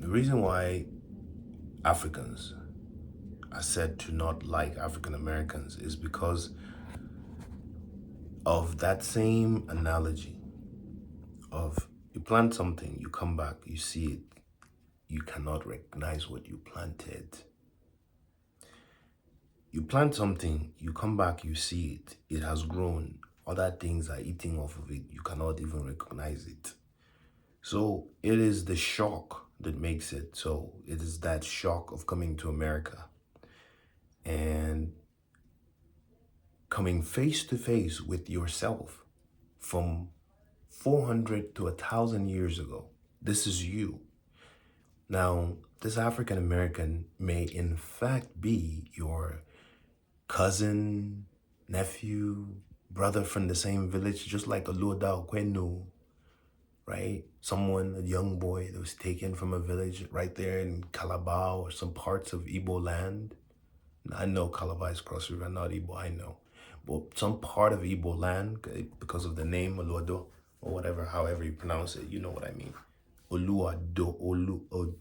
The reason why Africans are said to not like African Americans is because of that same analogy of you plant something, you come back, you see it, you cannot recognize what you planted. You plant something, you come back, you see it, it has grown, other things are eating off of it, you cannot even recognize it. So it is the shock that makes it so. It is that shock of coming to America and coming face to face with yourself from 400 to 1,000 years ago. This is you. Now, this African American may in fact be your cousin, nephew, brother from the same village, just like Oluoda Okwenu, right? Someone, a young boy that was taken from a village right there in Calabar or some parts of Igbo land. I know Calabar is Cross River, not Igbo, I know. But some part of Igbo land, because of the name Oluodo, or whatever, however you pronounce it, you know what I mean. Oluodo,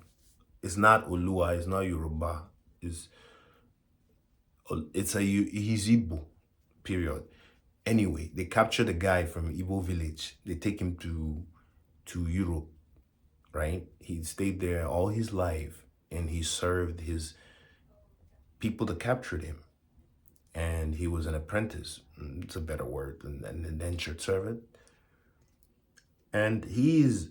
it's not Olua, it's not Yoruba, it's he's Igbo, period. Anyway, they capture the guy from Igbo village. They take him to Europe, right? He stayed there all his life and he served his people that captured him. And he was an apprentice. It's a better word than an indentured servant. And he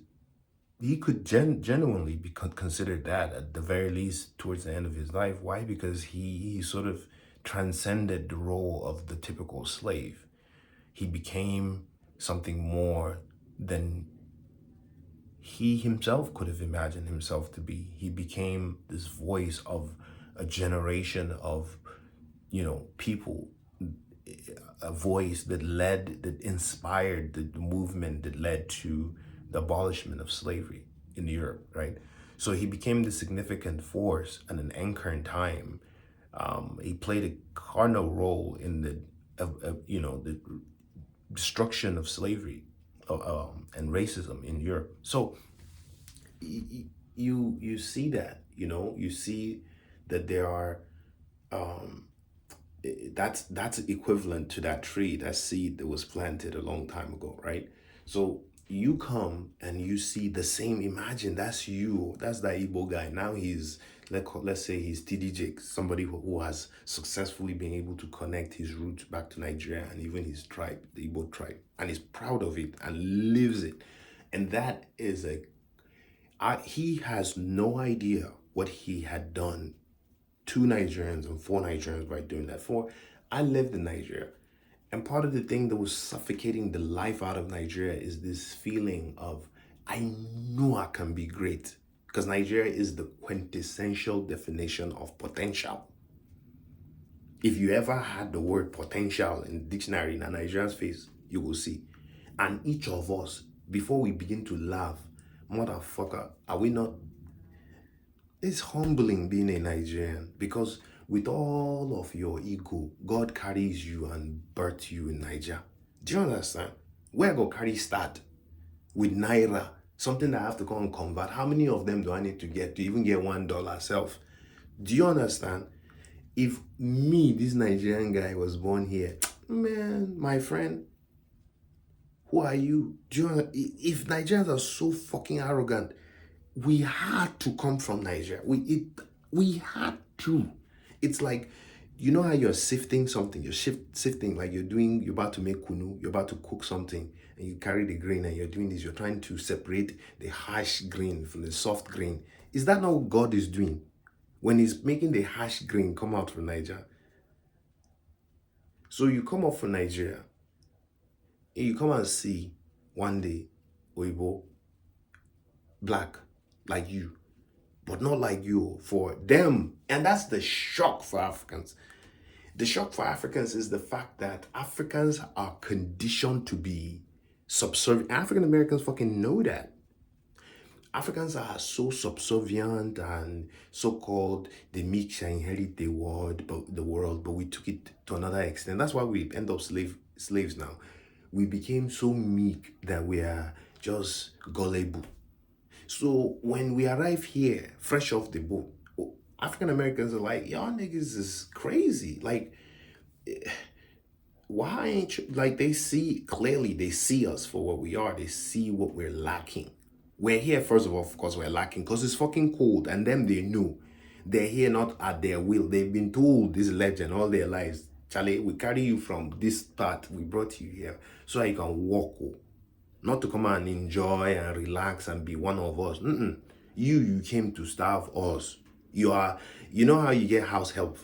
could genuinely be considered that at the very least towards the end of his life. Why? Because he sort of transcended the role of the typical slave. He became something more than he himself could have imagined himself to be. He became this voice of a generation of, people, a voice that inspired the movement that led to the abolishment of slavery in Europe, right? So he became the significant force and an anchor in time. He played a cardinal role in the destruction of slavery and racism in Europe. So you see that, you see that there are that's equivalent to that tree, that seed that was planted a long time ago, right? So you come and you see the same. Imagine that's you. That's that Igbo guy. Now he's let's say he's TD Jake, somebody who has successfully been able to connect his roots back to Nigeria and even his tribe, the Igbo tribe, and is proud of it and lives it. And that is he has no idea what he had done to Nigerians and for Nigerians by doing that. I lived in Nigeria, and part of the thing that was suffocating the life out of Nigeria is this feeling of, I know I can be great. Because Nigeria is the quintessential definition of potential. If you ever had the word potential in the dictionary in a Nigerian's face, you will see. And each of us, before we begin to laugh, motherfucker, are we not? It's humbling being a Nigerian, because with all of your ego, God carries you and birthed you in Nigeria. Do you understand? Where go carry start? With Naira, something that I have to go and convert. How many of them do I need to get to even get $1 self? Do you understand? If me, this Nigerian guy, was born here, man, my friend, who are you? Do you understand? If Nigerians are so fucking arrogant, we had to come from Nigeria. We had to. It's like, you know how you're sifting something, sifting, like you're about to make kunu, you're about to cook something, and you carry the grain and you're doing this, you're trying to separate the harsh grain from the soft grain. Is that not what God is doing when he's making the harsh grain come out from Nigeria? So you come up from Nigeria, and you come and see one day, Oibo, black, like you, but not like you for them. And that's the shock for Africans. The shock for Africans is the fact that Africans are conditioned to be subservient. African Americans fucking know that. Africans are so subservient and so-called they mix and inherit the world, but we took it to another extent. That's why we end up slaves now. We became so meek that we are just gullible. So when we arrive here, fresh off the boat, African Americans are like, y'all niggas is crazy. Like, why ain't you, like, they see clearly, they see us for what we are, they see what we're lacking. We're here, first of all, of course, we're lacking because it's fucking cold, and them they know. They're here not at their will. They've been told this legend all their lives. Charlie, we carry you from this part, we brought you here so that you can walk, oh, not to come and enjoy and relax and be one of us. You came to starve us. You know how you get house help,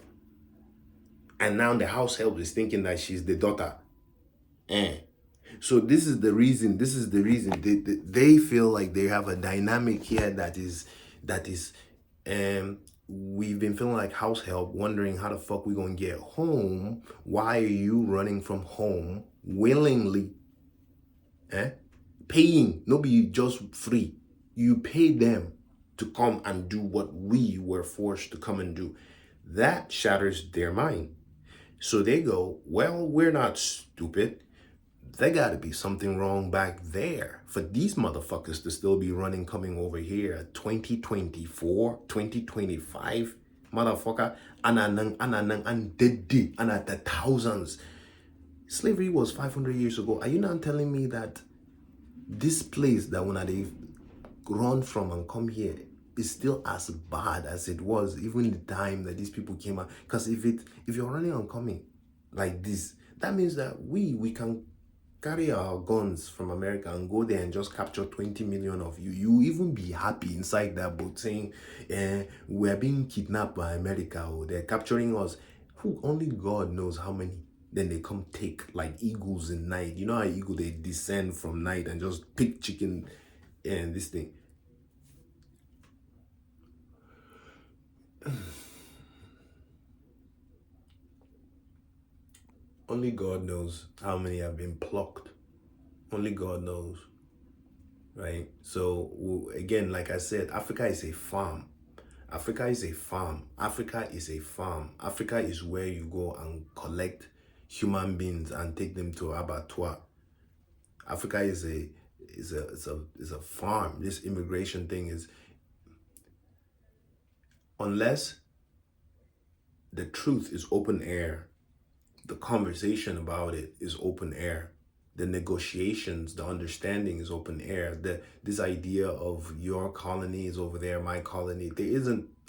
and now the house help is thinking that she's the daughter. So this is the reason. They feel like they have a dynamic here that is we've been feeling like house help, wondering how the fuck we gonna get home. Why are you running from home willingly? Paying, no be just free. You pay them to come and do what we were forced to come and do. That shatters their mind. So they go, well, we're not stupid. There gotta be something wrong back there for these motherfuckers to still be running, coming over here at 2024, 2025. Motherfucker, and at the thousands. Slavery was 500 years ago. Are you not telling me that this place that when they run from and come here is still as bad as it was even the time that these people came out? Because if you're running and coming like this, that means that we can carry our guns from America and go there and just capture 20 million of you. You even be happy inside that boat saying, we're being kidnapped by America, or they're capturing us. Who only God knows how many. Then they come take like eagles in night. You know how eagle, they descend from night and just pick chicken and this thing. Only God knows how many have been plucked. Only God knows, right? So again, like I said, Africa is a farm. Africa is a farm. Africa is a farm. Africa is where you go and collect human beings and take them to abattoir. Africa is a farm. This immigration thing is, unless the truth is open air, the conversation about it is open air, the negotiations, the understanding is open air. This idea of your colony is over there, my colony,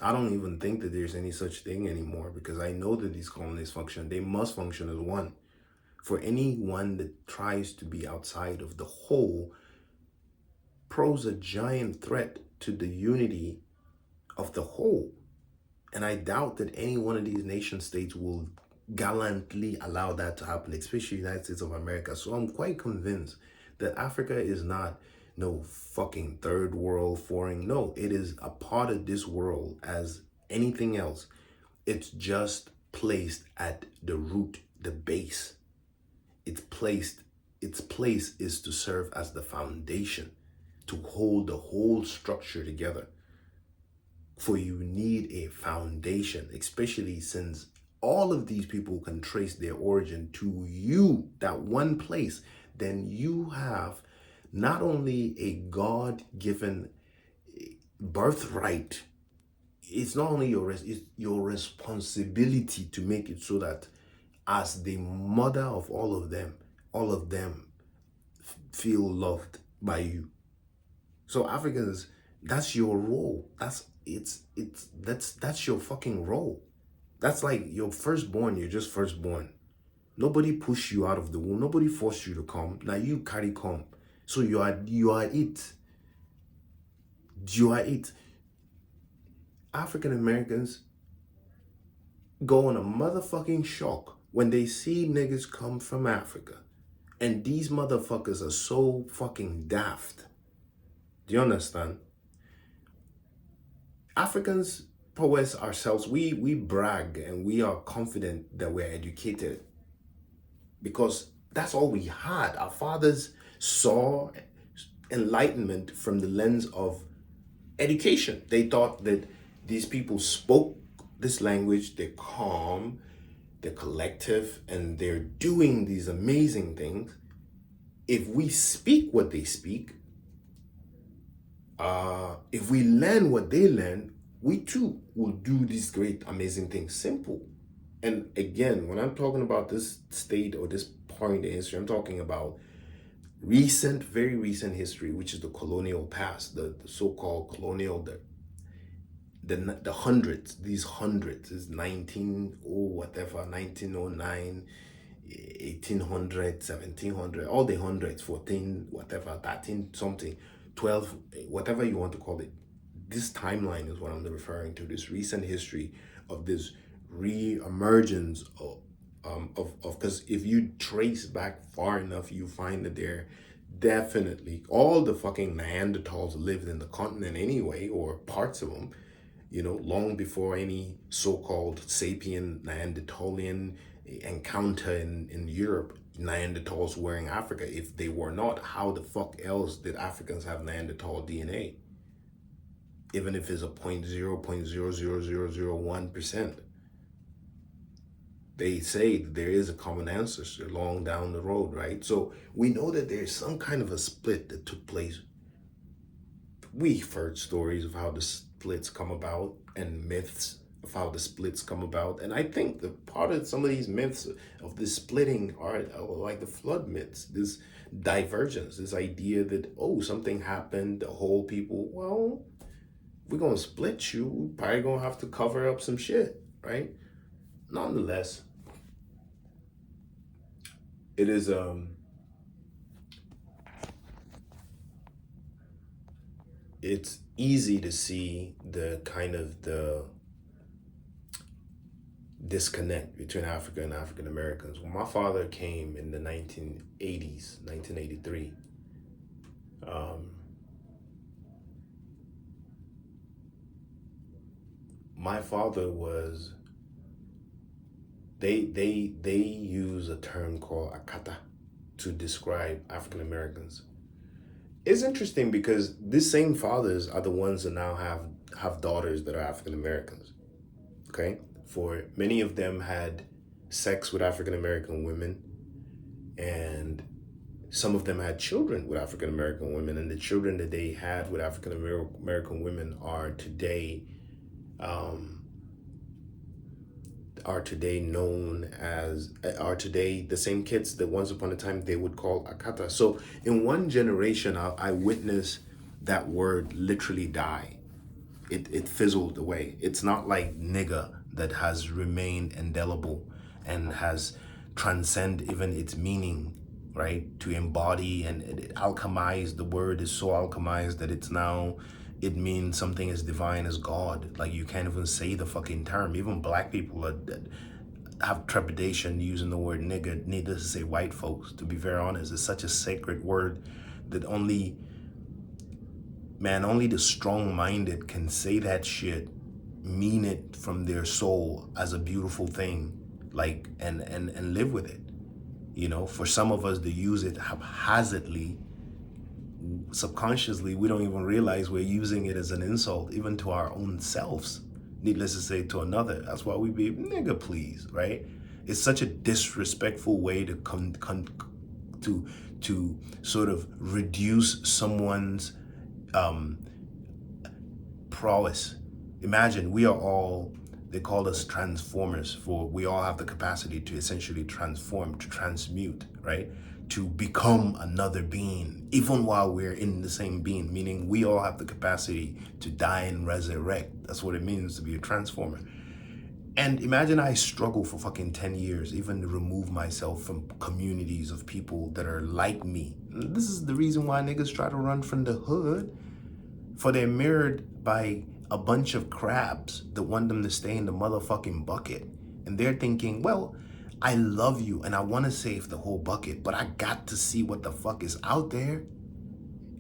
I don't even think that there's any such thing anymore, because I know that these colonies function. They must function as one. For anyone that tries to be outside of the whole pose a giant threat to the unity of the whole. And I doubt that any one of these nation states will gallantly allow that to happen, especially the United States of America. So I'm quite convinced that Africa is not no fucking third world foreign. No, it is a part of this world as anything else. It's just placed at the root, the base. Its place is to serve as the foundation, to hold the whole structure together. For you need a foundation, especially since all of these people can trace their origin to you, that one place. Then you have not only a God-given birthright, it's not only it's your responsibility to make it so that as the mother of all of them feel loved by you. So Africans, that's your role. That's your fucking role. That's like your firstborn. You're just firstborn. Nobody pushed you out of the womb. Nobody forced you to come. Now you carry come. So you are it. You are it. African Americans go on a motherfucking shock when they see niggas come from Africa. And these motherfuckers are so fucking daft. Do you understand? Africans poets ourselves, we brag and we are confident that we're educated, because that's all we had. Our fathers saw enlightenment from the lens of education. They thought that these people spoke this language, they're calm, they're collective, and they're doing these amazing things. If we speak what they speak, If we learn what they learn, we too will do these great, amazing things. Simple. And again, when I'm talking about this state or this point in history, I'm talking about recent, very recent history, which is the colonial past, the so-called colonial, the hundreds, these hundreds is 19 or whatever, 1909, 1800, 1700, all the hundreds, 14, whatever, 13 something, 12, whatever you want to call it. This timeline is what I'm referring to, this recent history of this re-emergence of because if you trace back far enough, you find that there definitely all the fucking Neanderthals lived in the continent anyway, or parts of them, long before any so-called sapien Neanderthalian encounter in Europe. Neanderthals were in Africa. If they were not, how the fuck else did Africans have Neanderthal DNA? Even if it's a 0.0000001%. They say that there is a common ancestor long down the road, right? So we know that there's some kind of a split that took place. We've heard stories of how the splits come about and myths of how the splits come about. And I think the part of some of these myths of this splitting are like the flood myths, this divergence, this idea that, oh, something happened, the whole people, well, we're going to split you. We're probably going to have to cover up some shit, right? Nonetheless, it is it's easy to see the kind of the disconnect between Africa and African Americans. When my father came in the 1980s, 1983, my father was they use a term called akata to describe African Americans. It's interesting because these same fathers are the ones that now have daughters that are African Americans. Okay? For many of them had sex with African American women, and some of them had children with African American women, and the children that they had with African American women are today known as are today the same kids that once upon a time they would call akata. So in one generation, I witnessed that word literally die. It fizzled away. It's not like nigga that has remained indelible and has transcend even its meaning, right? To embody and it alchemized. The word is so alchemized that it means something as divine as God. Like you can't even say the fucking term. Even black people have trepidation using the word nigga, needless to say white folks. To be very honest, it's such a sacred word that only the strong-minded can say that shit, mean it from their soul as a beautiful thing, like and live with it. For some of us to use it haphazardly, subconsciously, we don't even realize we're using it as an insult, even to our own selves. Needless to say, to another. That's why we be nigga, please, right? It's such a disrespectful way to to sort of reduce someone's prowess. Imagine we are all, they call us transformers, for we all have the capacity to essentially transform, to transmute, right? To become another being, even while we're in the same being, meaning we all have the capacity to die and resurrect. That's what it means to be a transformer. And imagine I struggle for fucking 10 years, even to remove myself from communities of people that are like me. This is the reason why niggas try to run from the hood, for they're mirrored by a bunch of crabs that want them to stay in the motherfucking bucket. And they're thinking, well, I love you and I want to save the whole bucket, but I got to see what the fuck is out there.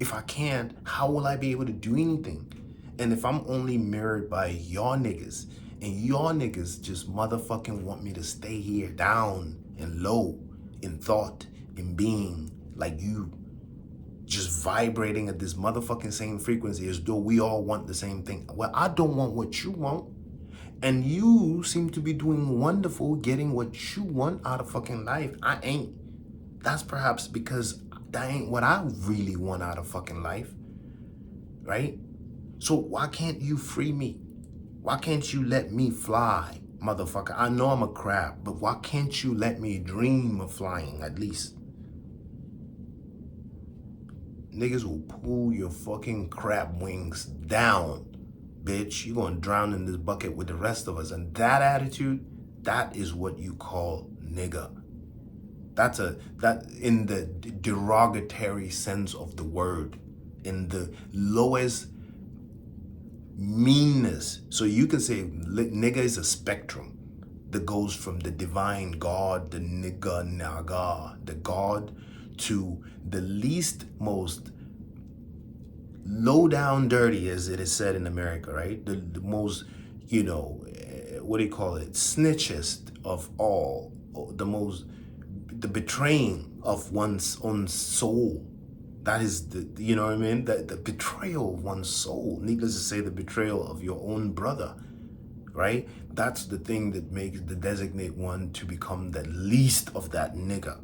If I can't, how will I be able to do anything? And if I'm only mirrored by y'all niggas, and y'all niggas just motherfucking want me to stay here down and low in thought, in being, like you, just vibrating at this motherfucking same frequency as though we all want the same thing. Well, I don't want what you want. And you seem to be doing wonderful getting what you want out of fucking life. I ain't. That's perhaps because that ain't what I really want out of fucking life. right? So why can't you free me? Why can't you let me fly, motherfucker? I know I'm a crab, but why can't you let me dream of flying at least? Niggas will pull your fucking crab wings down, bitch. You gonna drown in this bucket with the rest of us. And that attitude, that is what you call nigga. That in the derogatory sense of the word, in the lowest meanness. So you can say nigga is a spectrum that goes from the divine God, the nigga naga, the God, to the least most low down dirty, as it is said in America, right? The most, what do you call it? Snitchest of all, the betraying of one's own soul. That is you know what I mean? The betrayal of one's soul. Needless to say, the betrayal of your own brother, right? That's the thing that makes the designate one to become the least of that nigga.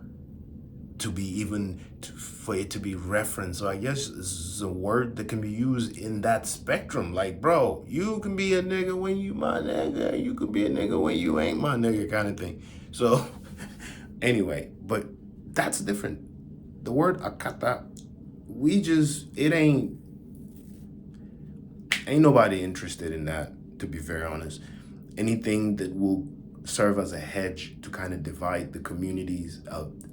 To be for it to be referenced. So I guess it's a word that can be used in that spectrum. Like, bro, you can be a nigga when you my nigga. You can be a nigga when you ain't my nigga, kind of thing. So anyway, but that's different. The word akata, it ain't nobody interested in that, to be very honest. Anything that will serve as a hedge to kind of divide the communities,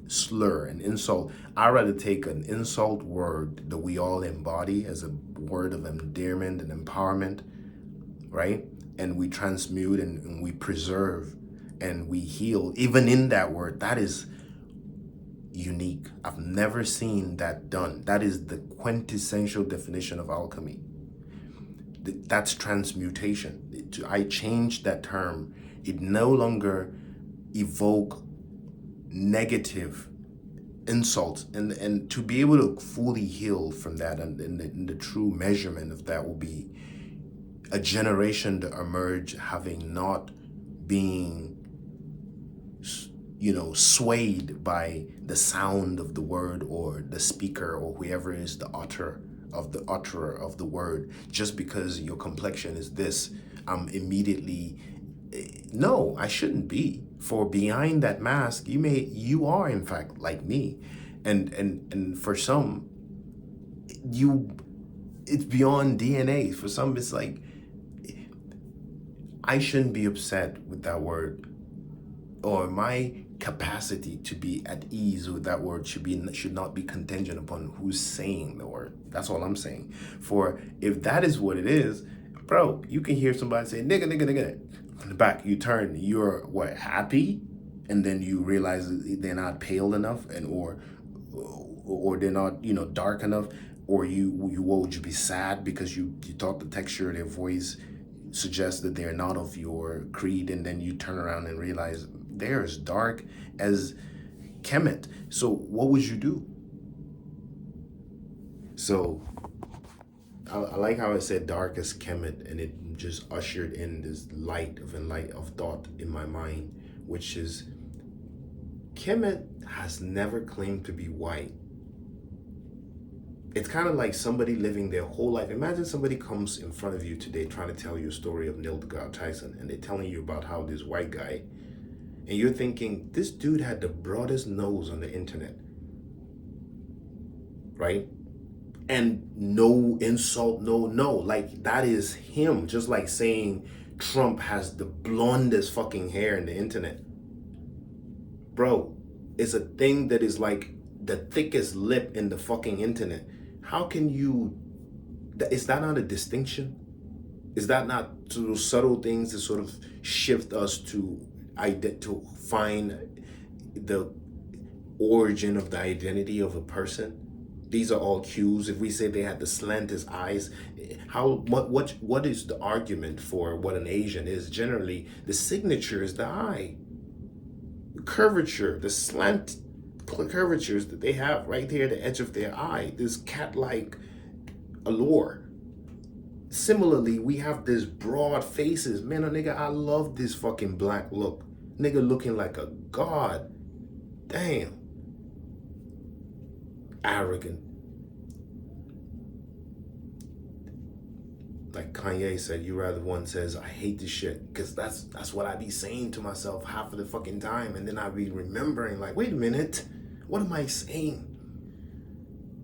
slur and insult. I'd rather take an insult word that we all embody as a word of endearment and empowerment, right? And we transmute and we preserve and we heal. Even in that word, that is unique. I've never seen that done. That is the quintessential definition of alchemy. That's transmutation. I changed that term. It no longer evoke negative insults, and to be able to fully heal from that, and the true measurement of that will be a generation to emerge having not being swayed by the sound of the word or the speaker or whoever is the utterer of the word. Just because your complexion is this, I'm immediately, no, I shouldn't be. For behind that mask, you are in fact like me, and for some, it's beyond DNA. For some, it's like, I shouldn't be upset with that word, or my capacity to be at ease with that word should not be contingent upon who's saying the word. That's all I'm saying. For if that is what it is, bro, you can hear somebody say nigga, nigga, nigga. From the back, you turn, you're what, happy? And then you realize they're not pale enough, or they're not, dark enough, or what would you be sad because you thought the texture of their voice suggests that they're not of your creed, and then you turn around and realize they're as dark as Kemet. So what would you do? So I like how I said dark as Kemet, and it just ushered in this light of thought in my mind, which is Kemet has never claimed to be white. It's kind of like somebody living their whole life. Imagine somebody comes in front of you today trying to tell you a story of Neil deGrasse Tyson, and they're telling you about how this white guy, and you're thinking, this dude had the broadest nose on the internet, right? And no insult, no, like that is him. Just like saying Trump has the blondest fucking hair in the internet. Bro, it's a thing that is like the thickest lip in the fucking internet. How can you, is that not a distinction? Is that not sort of subtle things that sort of shift us to find the origin of the identity of a person? These are all cues. If we say they had the slanted eyes, what is the argument for what an Asian is? Generally, the signature is the eye. The curvature, the slant curvatures that they have right there at the edge of their eye, this cat-like allure. Similarly, we have this broad faces. Man, oh nigga, I love this fucking black look. Nigga looking like a god. Damn. Arrogant. Like Kanye said, you rather one says, I hate this shit. Because that's what I be saying to myself half of the fucking time. And then I be remembering, like, wait a minute, what am I saying?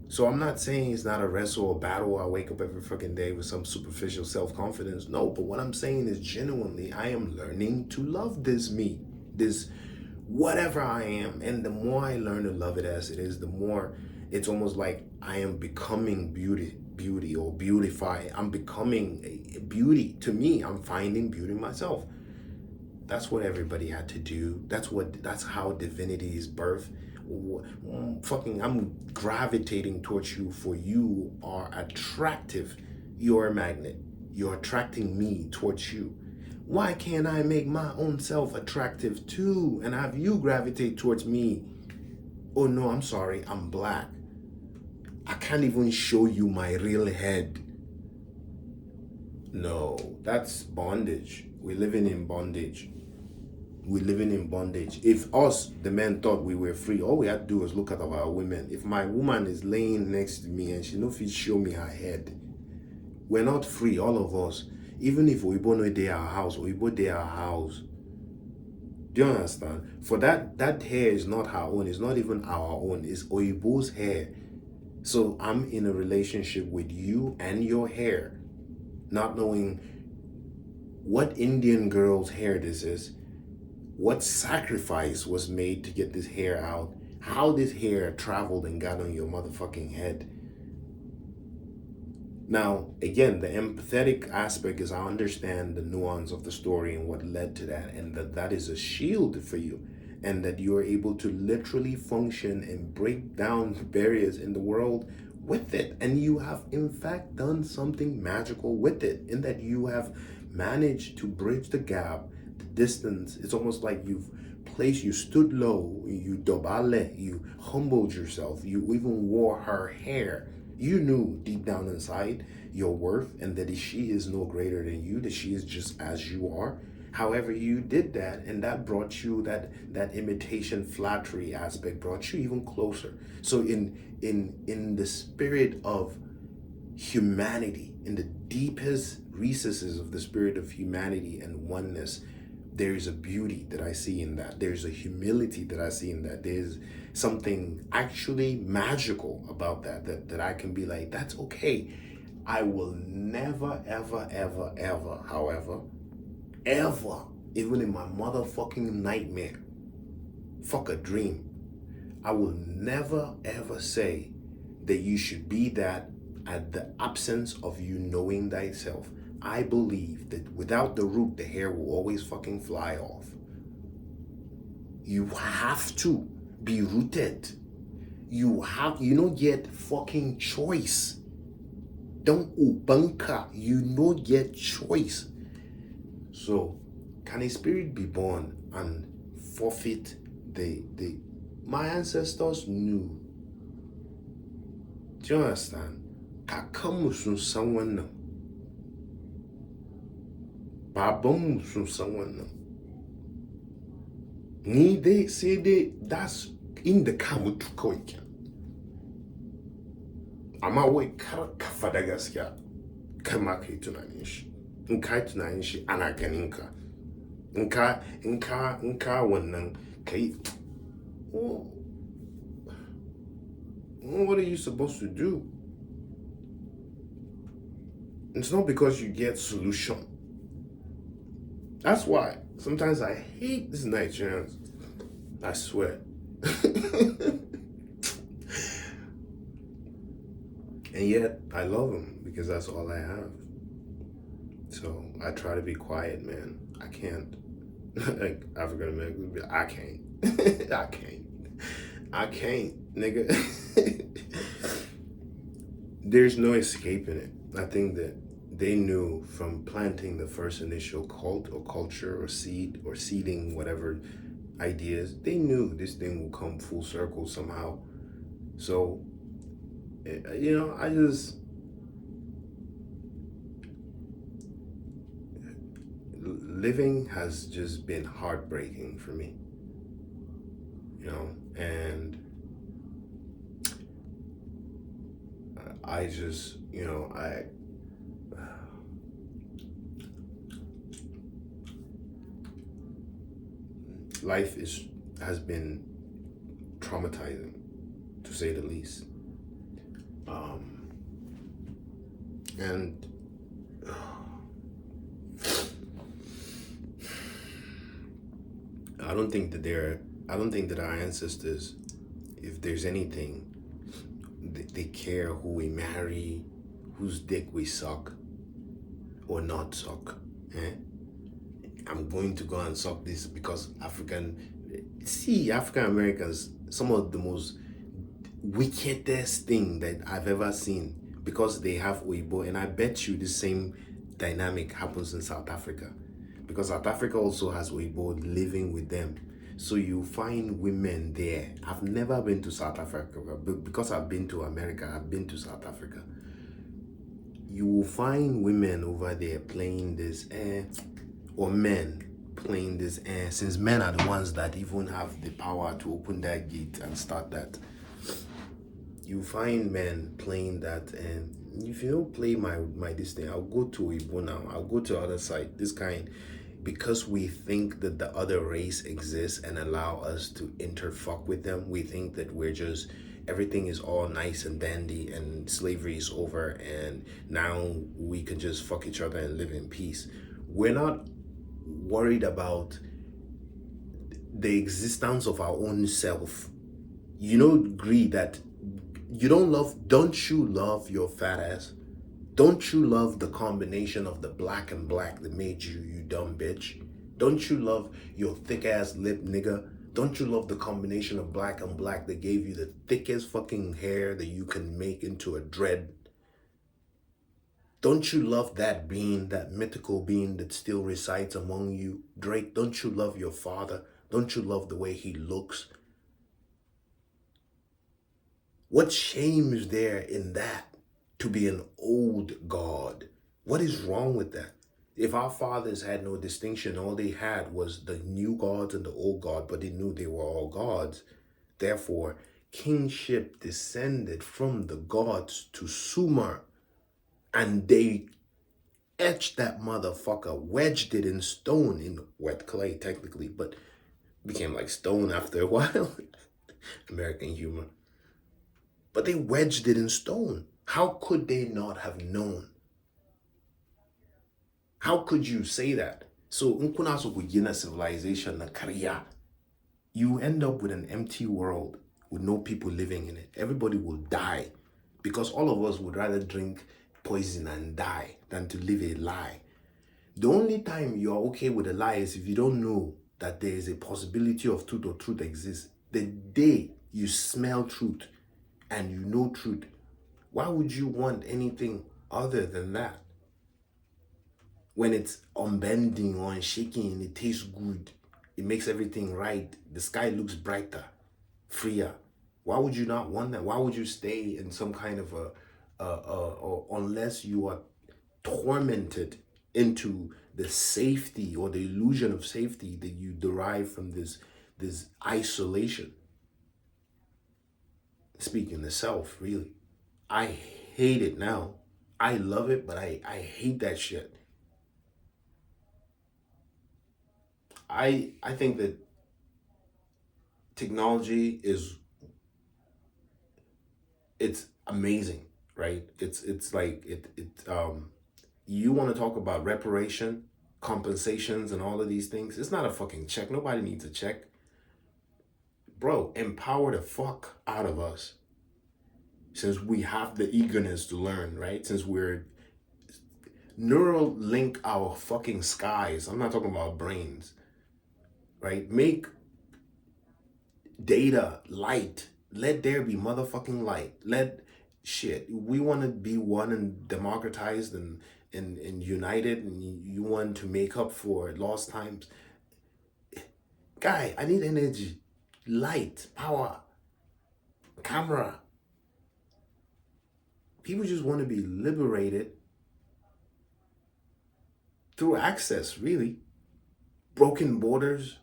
So I'm not saying it's not a wrestle or battle. I wake up every fucking day with some superficial self-confidence. No, but what I'm saying is genuinely, I am learning to love this me, this whatever I am. And the more I learn to love it as it is, the more it's almost like I am becoming beauty or beautify. I'm becoming a beauty to me. I'm finding beauty in myself. That's what everybody had to do. That's how divinity is birthed. Fucking, I'm gravitating towards you, for you are attractive. You're a magnet. You're attracting me towards you. Why can't I make my own self attractive too and have you gravitate towards me? Oh no, I'm sorry, I'm black. I can't even show you my real head. No, that's bondage. We're living in bondage. We're living in bondage. If us, the men, thought we were free, all we had to do was look at our women. If my woman is laying next to me and she no fit show me her head, we're not free, all of us. Even if we both know they our house, we both they our house. Do you understand? For that hair is not her own. It's not even our own. It's Oibo's hair. So I'm in a relationship with you and your hair, not knowing what Indian girl's hair this is, what sacrifice was made to get this hair out, how this hair traveled and got on your motherfucking head. Now, again, the empathetic aspect is I understand the nuance of the story and what led to that, and that is a shield for you, and that you are able to literally function and break down barriers in the world with it. And you have, in fact, done something magical with it, in that you have managed to bridge the gap, the distance. It's almost like you stood low, you dobale, you humbled yourself, you even wore her hair. You knew deep down inside your worth, and that she is no greater than you, that she is just as you are. However, you did that, and that brought you that imitation flattery aspect brought you even closer. So in the spirit of humanity, in the deepest recesses of the spirit of humanity and oneness, there's a beauty that I see in that. There's a humility that I see in that. There's something actually magical about that I can be like, that's okay. I will never, ever, ever, ever, however, ever, even in my motherfucking nightmare, fuck a dream, I will never, ever say that you should be that at the absence of you knowing thyself. I believe that without the root, the hair will always fucking fly off. You have to be rooted. You don't get fucking choice. Don't ubanka. You don't get choice. So, can a spirit be born and forfeit my ancestors knew. Do you understand? Kakamusun someone no. Babamusun someone no. Ni they say that's in the kamutu koika. Ama we kafadagaskia kamake tunanish. Nkai tunanish anaganinka. Nka wannan kai. What are you supposed to do? It's not because you get solution. That's why sometimes I hate these Nigerians. I swear. And yet I love them because that's all I have. So I try to be quiet, man. I can't. Like African Americans, I can't. I can't, nigga. There's no escaping it. I think that they knew from planting the first initial cult or culture or seed or seeding whatever ideas, they knew this thing will come full circle somehow. So, I just, living has just been heartbreaking for me, and I just, life has been traumatizing, to say the least. Um, and I don't think that I don't think that our ancestors, if there's anything, they care who we marry, whose dick we suck or not suck. Eh? I'm going to go and suck this because African Americans, some of the most wickedest thing that I've ever seen, because they have Oibo, and I bet you the same dynamic happens in South Africa, because South Africa also has Oibo living with them. So you find women there. I've never been to South Africa, but because I've been to America, I've been to South Africa. You will find women over there playing this or men playing this since men are the ones that even have the power to open that gate and start that. You find men playing that, and if you don't play my this thing, I'll go to Igbo now, I'll go to the other side, this kind, because we think that the other race exists and allow us to interfuck with them. We think that everything is all nice and dandy and slavery is over and now we can just fuck each other and live in peace. We're not worried about the existence of our own self. You don't agree that don't you love your fat ass? Don't you love the combination of the black and black that made you, you dumb bitch? Don't you love your thick ass lip nigga? Don't you love the combination of black and black that gave you the thickest fucking hair that you can make into a dread? Don't you love that being, that mythical being that still resides among you? Drake, don't you love your father? Don't you love the way he looks? What shame is there in that? To be an old God. What is wrong with that? If our fathers had no distinction, all they had was the new gods and the old God, but they knew they were all gods. Therefore, kingship descended from the gods to Sumer, and they etched that motherfucker, wedged it in stone, in wet clay technically, but became like stone after a while. American humor. But they wedged it in stone. How could they not have known? How could you say that? So, Nkuna civilization na Korea, you end up with an empty world with no people living in it. Everybody will die because all of us would rather drink poison and die than to live a lie. The only time you're okay with a lie is if you don't know that there is a possibility of truth or truth exists. The day you smell truth and you know truth, why would you want anything other than that? When it's unbending or unshaking, it tastes good, it makes everything right, the sky looks brighter, freer. Why would you not want that? Why would you stay in some kind of unless you are tormented into the safety or the illusion of safety that you derive from this isolation? Speaking of self, really, I hate it now. I love it, but I hate that shit. I think that technology it's amazing, right? It's like you want to talk about reparation, compensations, and all of these things. It's not a fucking check. Nobody needs a check. Bro, empower the fuck out of us. Since we have the eagerness to learn, right? Since we're neural link our fucking skies. I'm not talking about brains, right? Make data light. Let there be motherfucking light. We want to be one and democratized and united, and you want to make up for lost times. Guy, I need energy, light, power, camera. People just want to be liberated through access, really. Broken borders,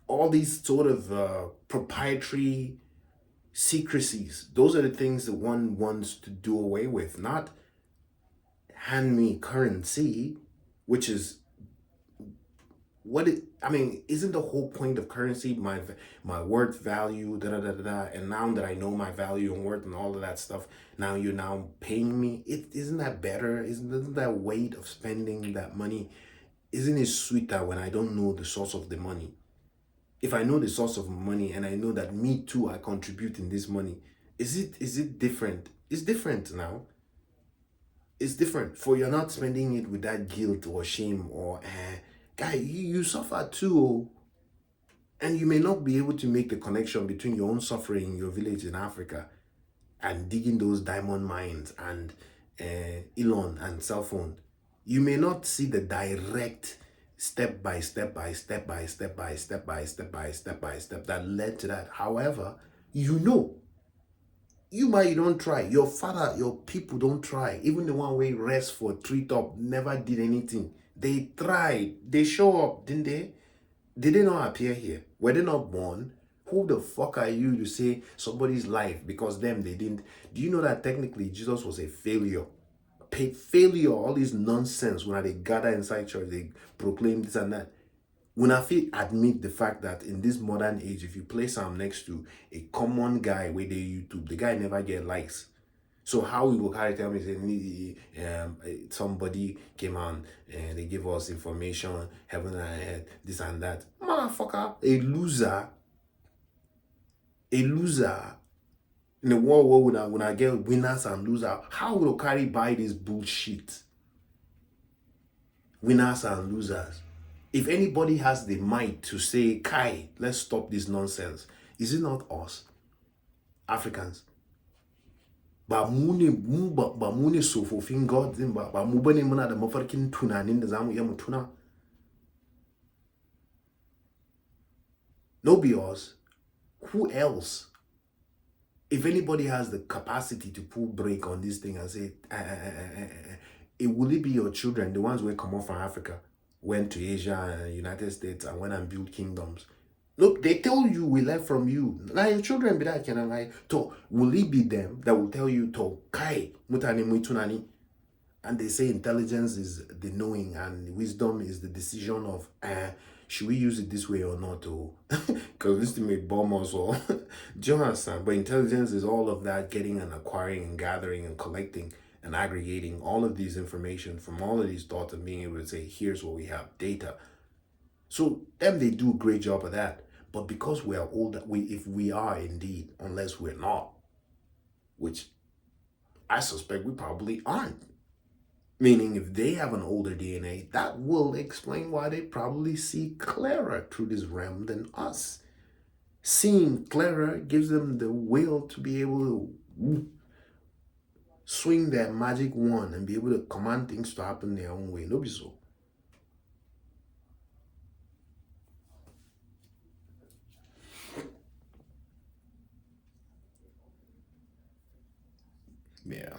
all these sort of proprietary secrecies. Those are the things that one wants to do away with, not hand me currency, which is I mean, isn't the whole point of currency my worth value, da da da da da? And now that I know my value and worth and all of that stuff, now you're now paying me. It isn't that better? Isn't that weight of spending that money? Isn't it sweeter when I don't know the source of the money? If I know the source of money and I know that me too I contribute in this money, is it different? It's different now. It's different. For you're not spending it with that guilt or shame or guy, you suffer too. Oh. And you may not be able to make the connection between your own suffering in your village in Africa and digging those diamond mines and Elon and cell phone. You may not see the direct step by step by step by step by step by step by step by step that led to that. However, you know, you don't try. Your father, your people don't try. Even the one way rest for treetop never did anything. They tried. They show up, didn't they? Did they not appear here? Were they not born? Who the fuck are you to say somebody's life because them they didn't? Do you know that technically Jesus was a failure? Failure, all this nonsense when they gather inside church, they proclaim this and that. When I feel admit the fact that in this modern age, if you place him next to a common guy where they YouTube, the guy never get likes. So how we will carry tell me say somebody came on and they give us information, heaven and earth, this and that. Motherfucker, a loser. In the world where when I get winners and losers, how will carry buy this bullshit? Winners and losers. If anybody has the might to say, Kai, let's stop this nonsense, is it not us, Africans? Ba mune so for God ba mu bane muna da mafarkin tunanin da zamu iya mu tuna. No be us. Who else? If anybody has the capacity to pull brake on this thing and say, it will it be your children, the ones who come off from Africa, went to Asia and United States and went and built kingdoms? Look, they tell you we learn from you. Now your children be that can I to will it be them that will tell you to kai mutani muitunani? And they say intelligence is the knowing and wisdom is the decision of should we use it this way or not? Because this thing may bomb us all. Do you understand? But intelligence is all of that getting and acquiring and gathering and collecting and aggregating all of these information from all of these thoughts and being able to say, here's what we have, data. So them they do a great job of that. But because we are older, if we are indeed, unless we're not, which I suspect we probably aren't. Meaning if they have an older DNA, that will explain why they probably see clearer through this realm than us. Seeing clearer gives them the will to be able to swing their magic wand and be able to command things to happen their own way. No be so. Yeah.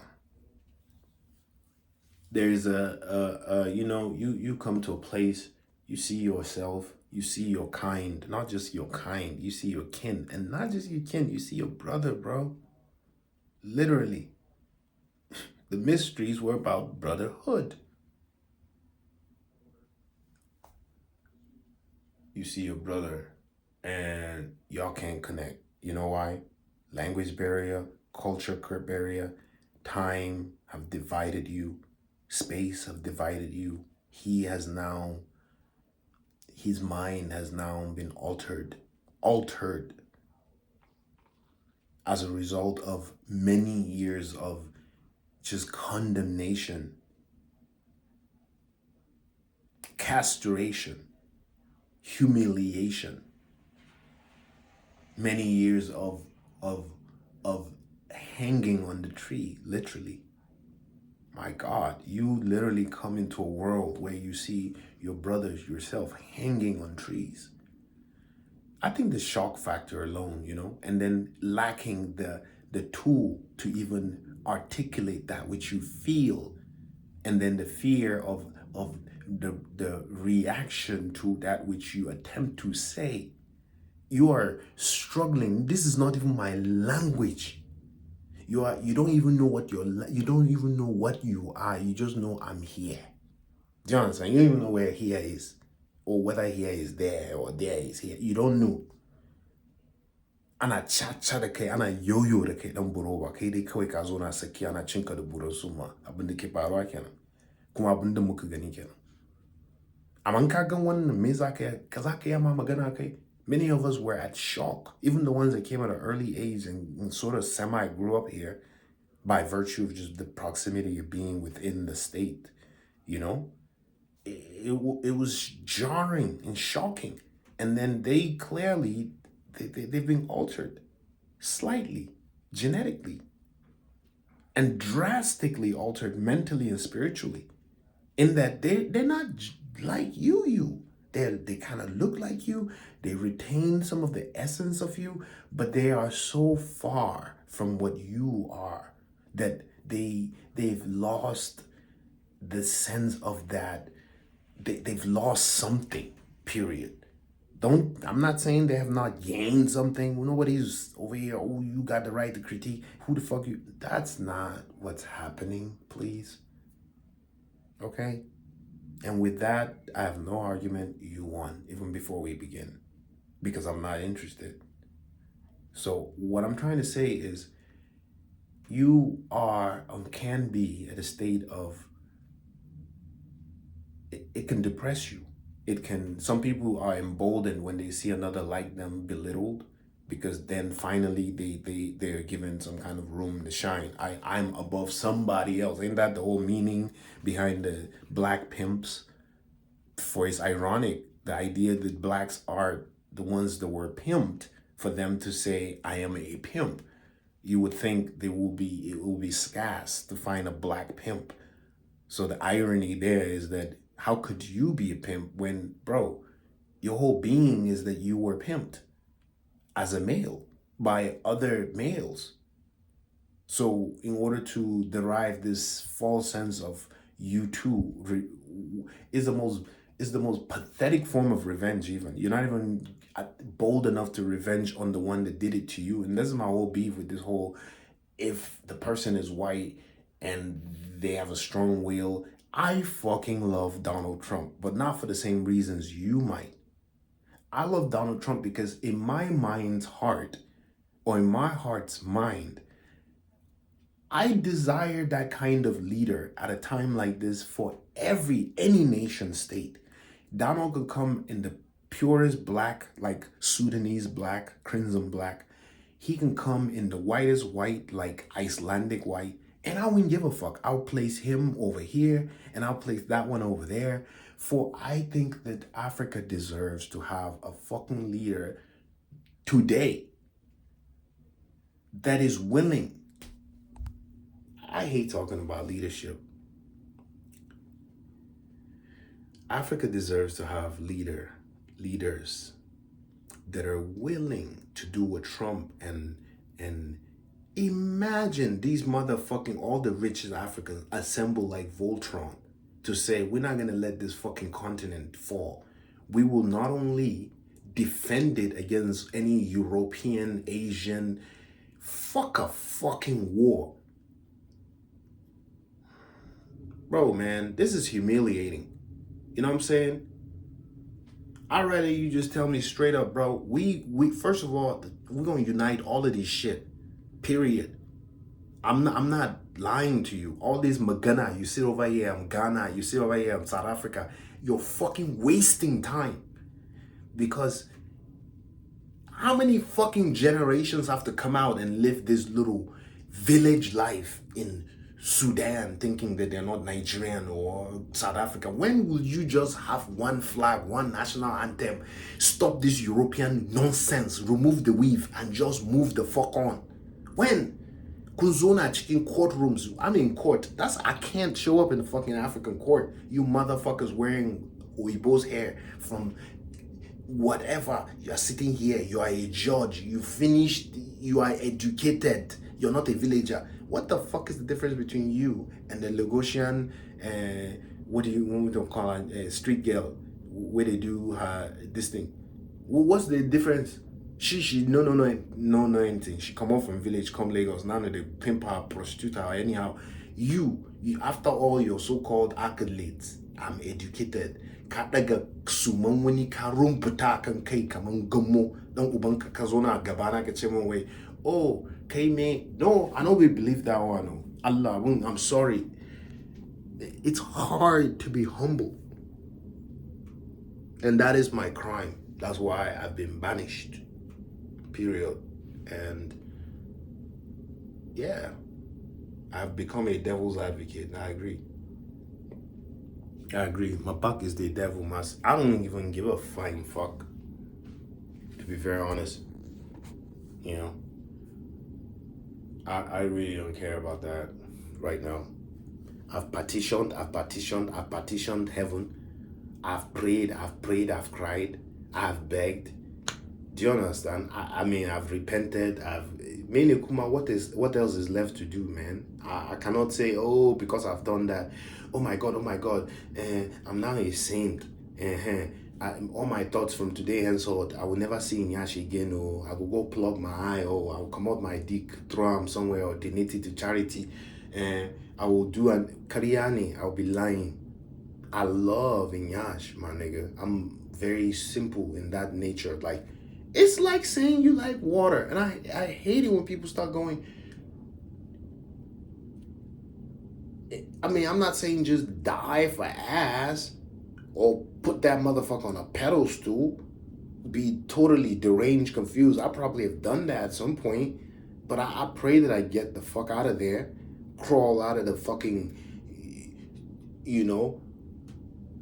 There's you come to a place, you see yourself, you see your kind, not just your kind, you see your kin, and not just your kin, you see your brother, bro. Literally. The mysteries were about brotherhood. You see your brother and y'all can't connect. You know why? Language barrier, culture barrier, time have divided you, space have divided you. His mind has now been altered as a result of many years of just condemnation, castration, humiliation, many years of hanging on the tree, literally. My God, you literally come into a world where you see your brothers, yourself hanging on trees. I think the shock factor alone, and then lacking the tool to even articulate that which you feel, and then the fear of the reaction to that which you attempt to say. You are struggling. This is not even my language. You don't even know what you don't even know what you are. You just know I'm here. Do you understand? You don't even know where here is. or whether here is there or there is here. You don't know. Ana cha da kai, ana yo da kai dan buroba, kai dai kawai ka zo na saki ana cinka da buran suma, abin da ke faruwa kenan. Kuma abin da muka gani kenan. Amma ka gan wannan me za ka yi ma magana kai? Many of us were at shock, even the ones that came at an early age and sort of semi grew up here by virtue of just the proximity of being within the state, you know? It was jarring and shocking. And then they clearly, they've been altered slightly, genetically, and drastically altered mentally and spiritually, in that they're not like you. They kind of look like you. They retain some of the essence of you, but they are so far from what you are that they've lost the sense of that. They've lost something, period. I'm not saying they have not gained something. Nobody's over here, oh, you got the right to critique. Who the fuck you? That's not what's happening, please. Okay? And with that, I have no argument. You won, even before we begin, because I'm not interested. So what I'm trying to say is, you are can be at a state of, it can depress you. It can, some people are emboldened when they see another like them belittled, because then finally they're given some kind of room to shine. I'm above somebody else. Ain't that the whole meaning behind the black pimps? For it's ironic, the idea that blacks are the ones that were pimped, for them to say, I am a pimp. You would think it will be scarce to find a black pimp. So the irony there is that, how could you be a pimp when, bro, your whole being is that you were pimped as a male by other males? So in order to derive this false sense of you too is the most pathetic form of revenge. Even you're not even bold enough to revenge on the one that did it to you. And this is my whole beef with this whole, if the person is white and they have a strong will. I fucking love Donald Trump, but not for the same reasons you might. I love Donald Trump because in my mind's heart, or in my heart's mind, I desire that kind of leader at a time like this for any nation state. Donald could come in the purest black, like Sudanese black, crimson black. He can come in the whitest white, like Icelandic white. And I wouldn't give a fuck. I'll place him over here and I'll place that one over there. For I think that Africa deserves to have a fucking leader today that is willing. I hate talking about leadership. Africa deserves to have leaders that are willing to do what Trump and imagine these motherfucking, all the richest Africans assemble like Voltron to say, we're not going to let this fucking continent fall. We will not only defend it against any European, Asian, fuck a fucking war. Bro, man, this is humiliating. You know what I'm saying? I'd rather you just tell me straight up, bro, we first of all, we're going to unite all of this shit. Period. I'm not lying to you. All this Magana, you sit over here, I'm Ghana, you sit over here, I'm South Africa. You're fucking wasting time. Because how many fucking generations have to come out and live this little village life in Sudan thinking that they're not Nigerian or South Africa? When will you just have one flag, one national anthem, stop this European nonsense, remove the weave and just move the fuck on? When? Kunzona chicken courtrooms. I'm in court. I can't show up in the fucking African court. You motherfuckers wearing Oibo's hair from whatever. You're sitting here. You are a judge. You finished. You are educated. You're not a villager. What the fuck is the difference between you and the Lagosian, what do you want to call it, street girl, where they do this thing? What's the difference? She no anything. She come off from village, come Lagos. Now they pimp her, prostitute her. Anyhow, you after all your so-called accolades, I'm educated. ka daga suman wani ka rumfuta kan kai kaman gammo dan ubanka ka zo na gaba na ka ce min wai oh kai me no I know we believe that one Allah I'm sorry it's hard to be humble and that is my crime. That's why I've been banished period. And yeah, I've become a devil's advocate. I agree. My back is the devil. I don't even give a flying fuck, to be very honest. You know, I really don't care about that right now. I've petitioned heaven. I've prayed, I've cried, I've begged. Do you understand? I mean, I've repented. What else is left to do, man? I cannot say, oh, because I've done that. Oh my God. I'm now a saint. All my thoughts from today henceforth, I will never see Nyash again. Or I will go plug my eye. Or I will come out my dick, throw him somewhere, or donate it to charity. I will do an Kariani. I'll be lying. I love Nyash, my nigga. I'm very simple in that nature. Like, it's like saying you like water. And I hate it when people start going, I mean, I'm not saying just die for ass or put that motherfucker on a pedestal, be totally deranged, confused. I probably have done that at some point, but I pray that I get the fuck out of there, crawl out of the fucking,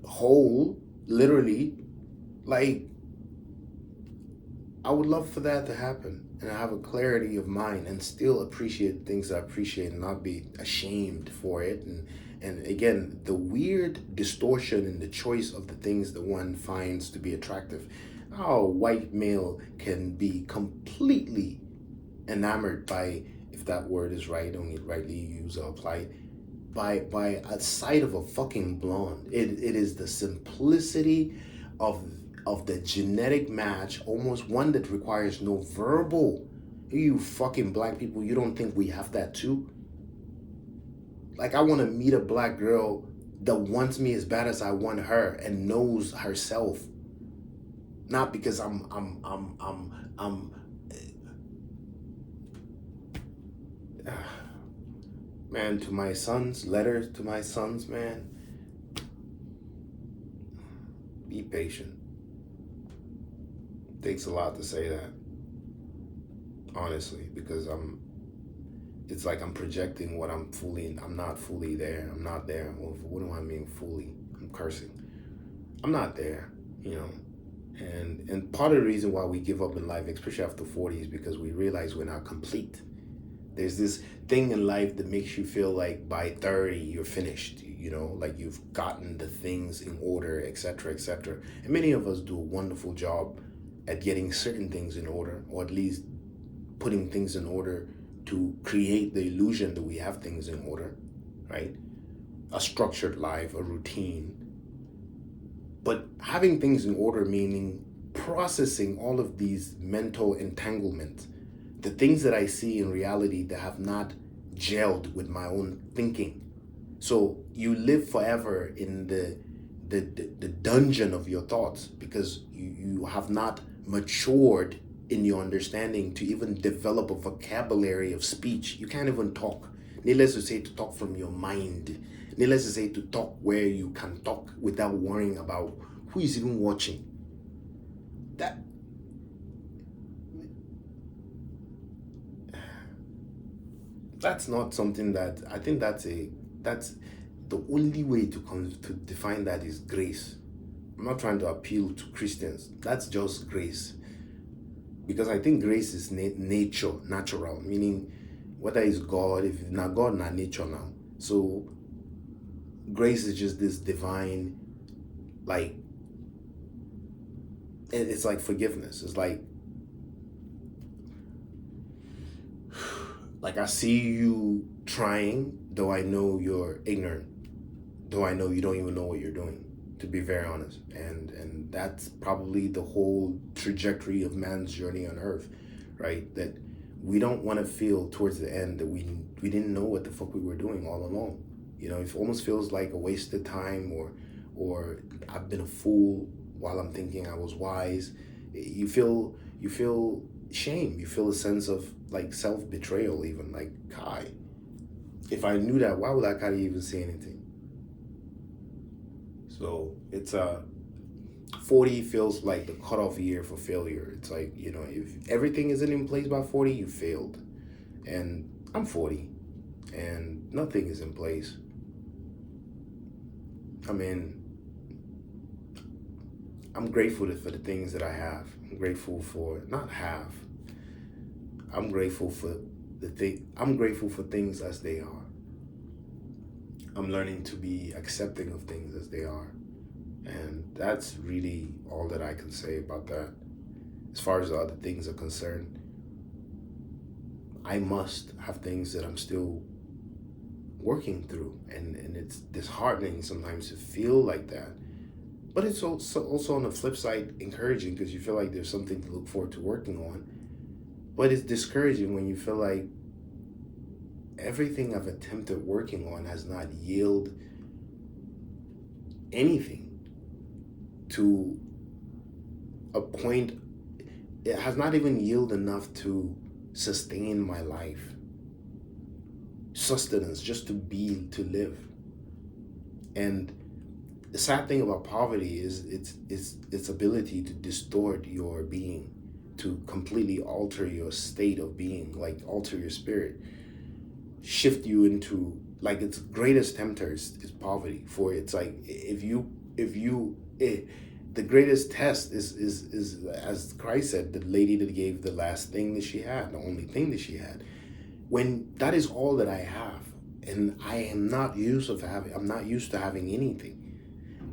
hole, literally. Like, I would love for that to happen and have a clarity of mind and still appreciate things I appreciate and not be ashamed for it. And again, the weird distortion in the choice of the things that one finds to be attractive. How a white male can be completely enamored by, if that word is right, only rightly used or applied, by a sight of a fucking blonde. It is the simplicity of the genetic match, almost one that requires no verbal. You fucking black people, you don't think we have that too? Like, I want to meet a black girl that wants me as bad as I want her and knows herself. Not because man, to my sons, letters to my sons, man, be patient. Takes a lot to say that, honestly, because it's like I'm projecting what I'm not fully there. I'm not there. Well, what do I mean fully? I'm cursing. I'm not there, and part of the reason why we give up in life, especially after 40, is because we realize we're not complete. There's this thing in life that makes you feel like by 30 you're finished, like you've gotten the things in order, etc., etc. And many of us do a wonderful job at getting certain things in order, or at least putting things in order to create the illusion that we have things in order, right? A structured life, a routine. But having things in order meaning processing all of these mental entanglements, the things that I see in reality that have not gelled with my own thinking. So you live forever in the dungeon of your thoughts because you have not matured in your understanding to even develop a vocabulary of speech. You can't even talk. Needless to say, to talk from your mind. Needless to say, to talk where you can talk without worrying about who is even watching. That's not something that I think that's the only way to define that is grace. I'm not trying to appeal to Christians. That's just grace. Because I think grace is natural, meaning whether it's God, if it's not God, not nature now. So grace is just this divine, like, it's like forgiveness. It's like I see you trying, though I know you're ignorant, though I know you don't even know what you're doing, to be very honest. And that's probably the whole trajectory of man's journey on earth, right? That we don't want to feel towards the end that we didn't know what the fuck we were doing all along. It almost feels like a wasted time, or or I've been a fool while I'm thinking I was wise. You feel shame. You feel a sense of like self-betrayal even, like, Kai, if I knew that, why would I kind of even say anything? So it's 40 feels like the cutoff year for failure. It's like, if everything isn't in place by 40, you failed. And I'm 40 and nothing is in place. I mean, I'm grateful for the things that I have. I'm grateful for not have. I'm grateful for I'm grateful for things as they are. I'm learning to be accepting of things as they are. And that's really all that I can say about that. As far as the other things are concerned, I must have things that I'm still working through. And it's disheartening sometimes to feel like that. But it's also on the flip side encouraging, because you feel like there's something to look forward to working on. But it's discouraging when you feel like everything I've attempted working on has not yielded anything to a point. It has not even yielded enough to sustain my life. Sustenance, just to live. And the sad thing about poverty is its ability to distort your being, to completely alter your state of being, like alter your spirit, shift you into, like, its greatest tempter is poverty. For it's like, the greatest test is as Christ said, the lady that gave the last thing that she had, the only thing that she had, when that is all that I have, and I'm not used to having anything,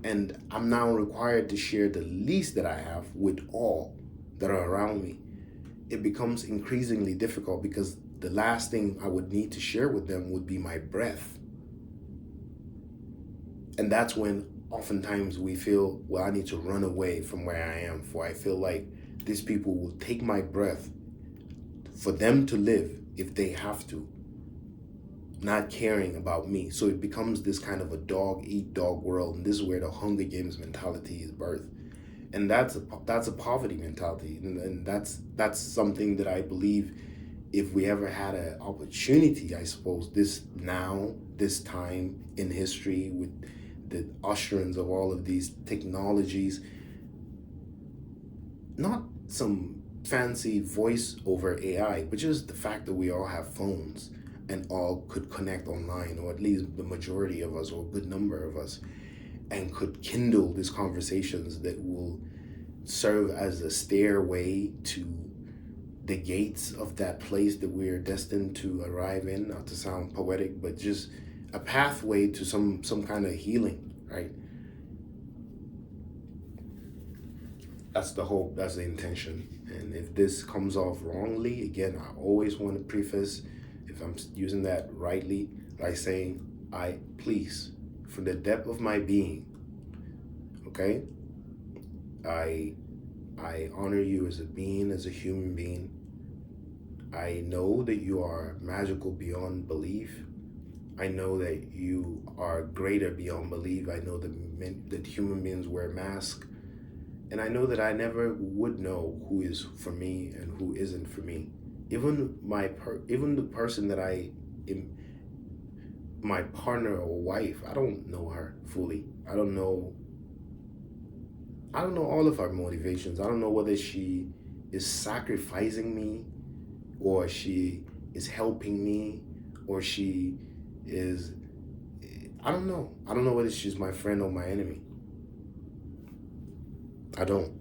and I'm now required to share the least that I have with all that are around me. It becomes increasingly difficult, because the last thing I would need to share with them would be my breath. And that's when oftentimes we feel, well, I need to run away from where I am, for I feel like these people will take my breath for them to live if they have to, not caring about me. So it becomes this kind of a dog eat dog world, and this is where the Hunger Games mentality is birthed. And that's a poverty mentality, and that's something that I believe, if we ever had an opportunity, I suppose, this time in history, with the usherance of all of these technologies, not some fancy voice over AI, but just the fact that we all have phones and all could connect online, or at least the majority of us, or a good number of us, and could kindle these conversations that will serve as a stairway to the gates of that place that we are destined to arrive in, not to sound poetic, but just a pathway to some kind of healing, right? That's the hope, that's the intention. And if this comes off wrongly, again, I always want to preface, if I'm using that rightly, by saying, I please, from the depth of my being, okay, I honor you as a being, as a human being. I know that you are magical beyond belief. I know that you are greater beyond belief. I know that human beings wear masks. And I know that I never would know who is for me and who isn't for me. Even the person that I am, my partner or wife, I don't know her fully. I don't know all of our motivations. I don't know whether she is sacrificing me, or she is helping me, or she is, I don't know. I don't know whether she's my friend or my enemy. I don't.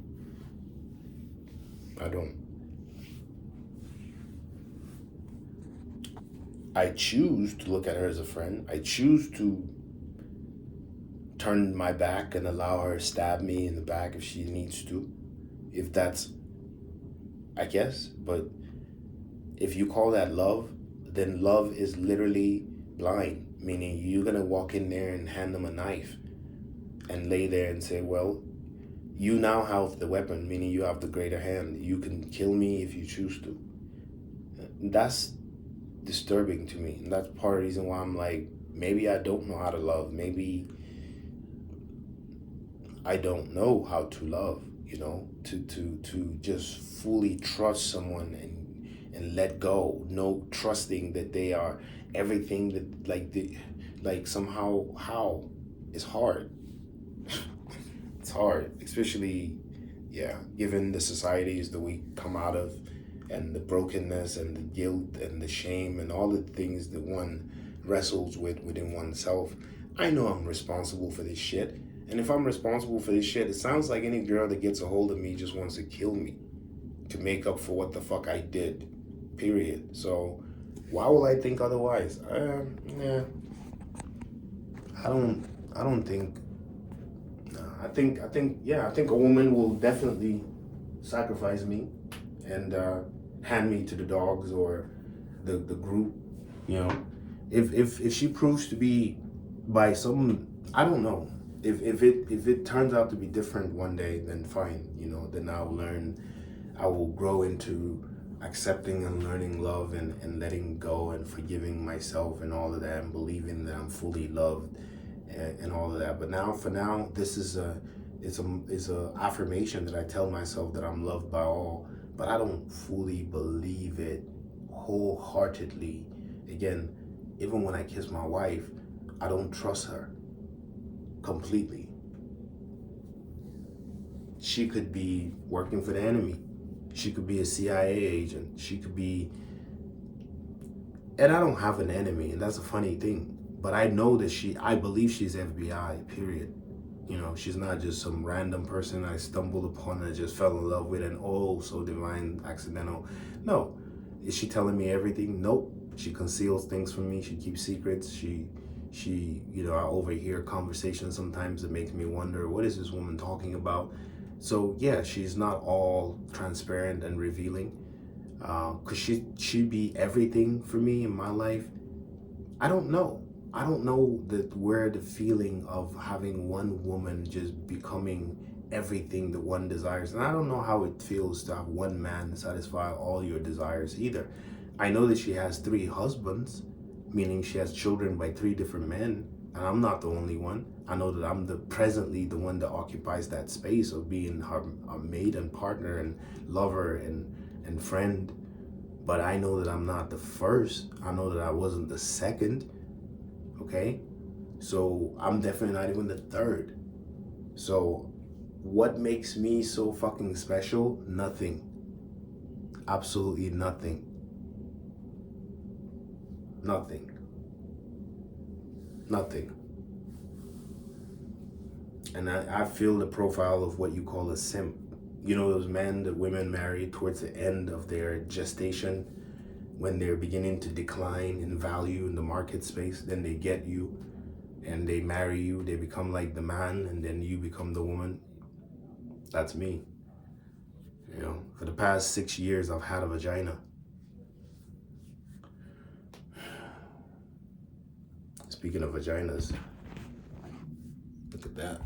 I choose to look at her as a friend. I choose to turn my back and allow her to stab me in the back if she needs to. If that's, I guess, but if you call that love, then love is literally blind, meaning you're gonna walk in there and hand them a knife and lay there and say, well, you now have the weapon, meaning you have the greater hand. You can kill me if you choose to. That's disturbing to me. And that's part of the reason why I'm like, maybe I don't know how to love. Maybe I don't know how to love, you know, to just fully trust someone and let go, no trusting that they are everything that like somehow how it's hard. It's hard, especially yeah, given the societies that we come out of and the brokenness and the guilt and the shame and all the things that one wrestles with within oneself. I know I'm responsible for this shit. And if I'm responsible for this shit, it sounds like any girl that gets a hold of me just wants to kill me to make up for what the fuck I did. Period. So why will I think otherwise? Yeah, I don't think. No, I think a woman will definitely sacrifice me and hand me to the dogs or the group. You know, if she proves to be by some, I don't know. If it turns out to be different one day, then fine. You know, then I'll learn. I will grow into accepting and learning love and letting go and forgiving myself and all of that and believing that I'm fully loved and all of that. But now, for now, this is a affirmation that I tell myself that I'm loved by all, but I don't fully believe it wholeheartedly. Again, even when I kiss my wife, I don't trust her completely. She could be working for the enemy. She could be a CIA agent. She could be, and I don't have an enemy, and that's a funny thing. But I know that I believe she's FBI, period. You know, she's not just some random person I stumbled upon and just fell in love with and oh, so divine, accidental. No. Is she telling me everything? Nope. She conceals things from me. She keeps secrets. You know, I overhear conversations sometimes that makes me wonder, what is this woman talking about? So yeah, she's not all transparent and revealing. Could she be everything for me in my life? I don't know. I don't know that where the feeling of having one woman just becoming everything that one desires. And I don't know how it feels to have one man satisfy all your desires either. I know that she has 3 husbands, meaning she has children by 3 different men, and I'm not the only one. I know that I'm presently the one that occupies that space of being her mate and partner and lover and friend. But I know that I'm not the first. I know that I wasn't the second. Okay? So I'm definitely not even the third. So what makes me so fucking special? Nothing. Absolutely nothing. Nothing. Nothing. And I feel the profile of what you call a simp. You know those men that women marry towards the end of their gestation when they're beginning to decline in value in the market space, then they get you and they marry you, they become like the man, and then you become the woman. That's me. You know, for the past 6 years, I've had a vagina. Speaking of vaginas, look at that.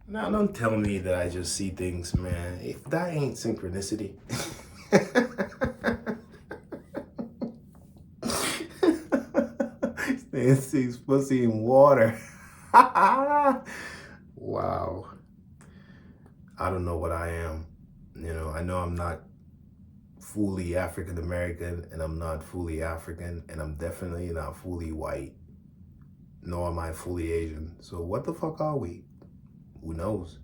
Now, don't tell me that I just see things, man. That ain't synchronicity. Staying 6 pussy in water. Wow. I don't know what I am. You know, I know I'm not fully African American, and I'm not fully African, and I'm definitely not fully white, nor am I fully Asian. So what the fuck are we? Who knows?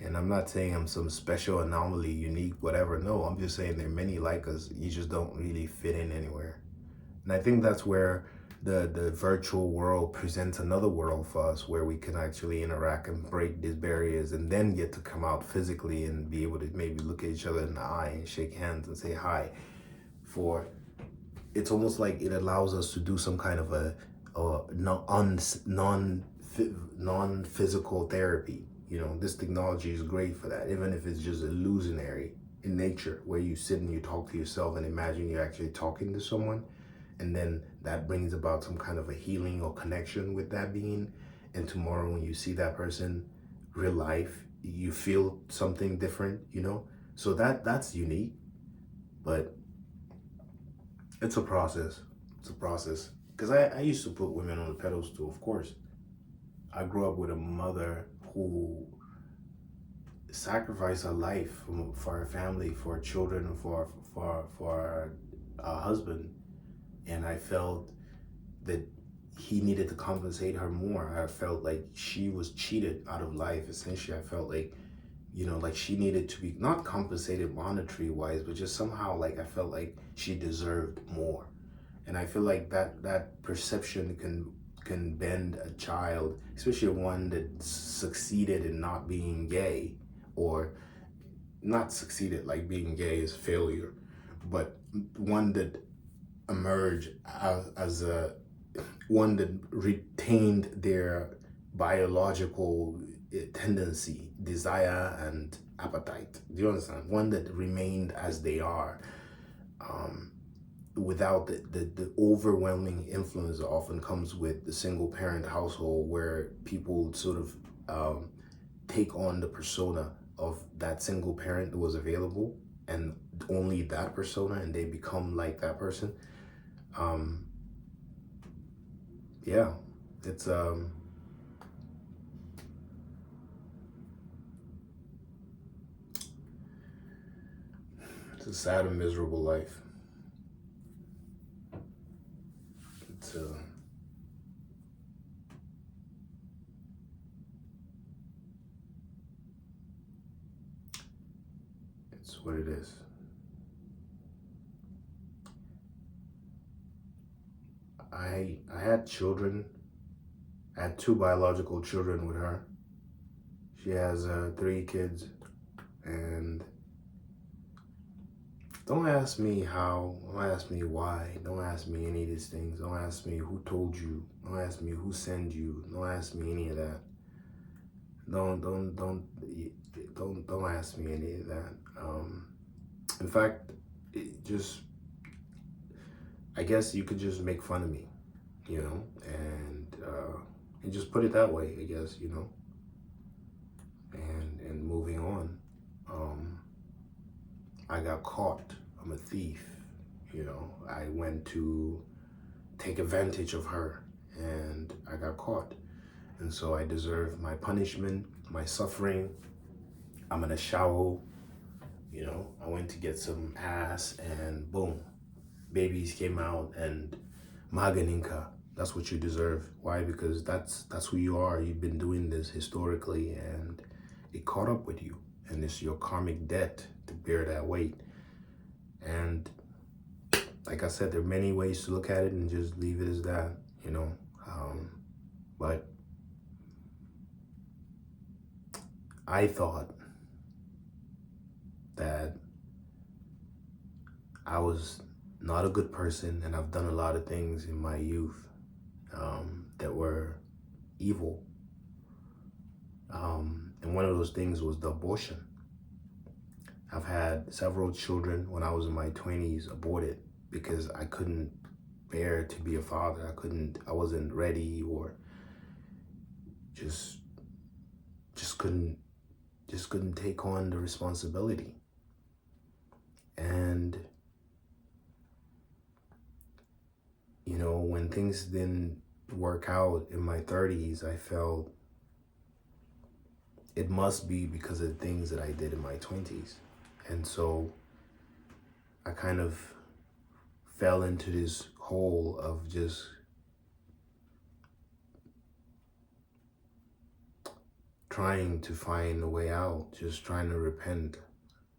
And I'm not saying I'm some special anomaly, unique, whatever. No, I'm just saying there are many like us. You just don't really fit in anywhere. And I think that's where the virtual world presents another world for us where we can actually interact and break these barriers and then get to come out physically and be able to maybe look at each other in the eye and shake hands and say hi. For it's almost like it allows us to do some kind of a non-physical therapy. You know, this technology is great for that, even if it's just illusionary in nature, where you sit and you talk to yourself and imagine you're actually talking to someone, and then that brings about some kind of a healing or connection with that being. And tomorrow when you see that person real life, you feel something different, you know? So that's unique, but it's a process. It's a process. because I used to put women on a pedestal, of course. I grew up with a mother who sacrificed her life for her family, for her children, for her husband, and I felt that he needed to compensate her more. I felt like she was cheated out of life. Essentially, I felt like, like she needed to be not compensated monetary wise, but just somehow like I felt like she deserved more. And I feel like that perception can bend a child, especially one that succeeded in not being gay, or not succeeded like being gay is failure, but one that emerged as a one that retained their biological tendency, desire, and appetite. Do you understand? One that remained as they are, um, without the overwhelming influence that often comes with the single parent household, where people sort of take on the persona of that single parent that was available, and only that persona, and they become like that person. Um, yeah, it's it's a sad and miserable life. It's it's what it is. I had children. I had two biological children with her. She has three kids, and don't ask me how. Don't ask me why. Don't ask me any of these things. Don't ask me who told you. Don't ask me who sent you. Don't ask me any of that. Don't ask me any of that. In fact, just I guess you could just make fun of me, and just put it that way. I guess and moving on. Um, I got caught. I'm a thief. I went to take advantage of her, and I got caught. And so I deserve my punishment, my suffering. I'm in a shower. I went to get some ass, and boom, babies came out, and Maganinka. That's what you deserve. Why? Because that's who you are. You've been doing this historically, and it caught up with you, and it's your karmic debt to bear that weight. And like I said, there are many ways to look at it and just leave it as that, but I thought that I was not a good person, and I've done a lot of things in my youth that were evil. And one of those things was the abortion. I've had several children when I was in my 20s aborted because I couldn't bear to be a father. I wasn't ready, or just couldn't take on the responsibility. And when things didn't work out in my 30s, I felt it must be because of the things that I did in my 20s. And so I kind of fell into this hole of just trying to find a way out, just trying to repent,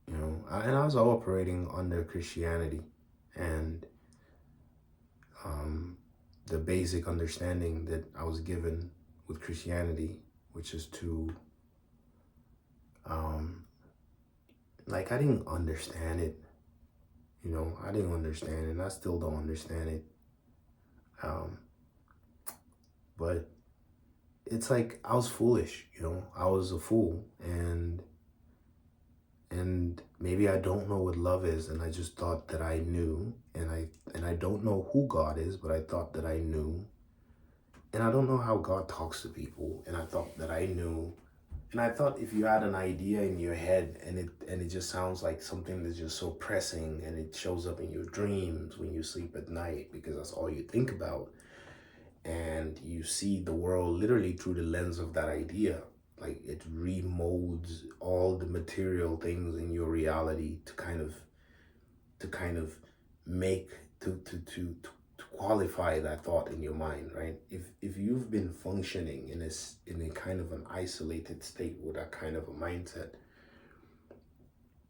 and I was operating under Christianity, and the basic understanding that I was given with Christianity, which is to, like, I didn't understand it, I didn't understand it, and I still don't understand it, but it's like I was foolish, I was a fool, and maybe I don't know what love is, and I just thought that I knew, and I don't know who God is, but I thought that I knew, and I don't know how God talks to people, and I thought that I knew, and I thought if you had an idea in your head, and it just sounds like something that's just so pressing, and it shows up in your dreams when you sleep at night because that's all you think about, and you see the world literally through the lens of that idea. Like it remolds all the material things in your reality to kind of make to qualify that thought in your mind, right? If you've been functioning in a kind of an isolated state with that kind of a mindset,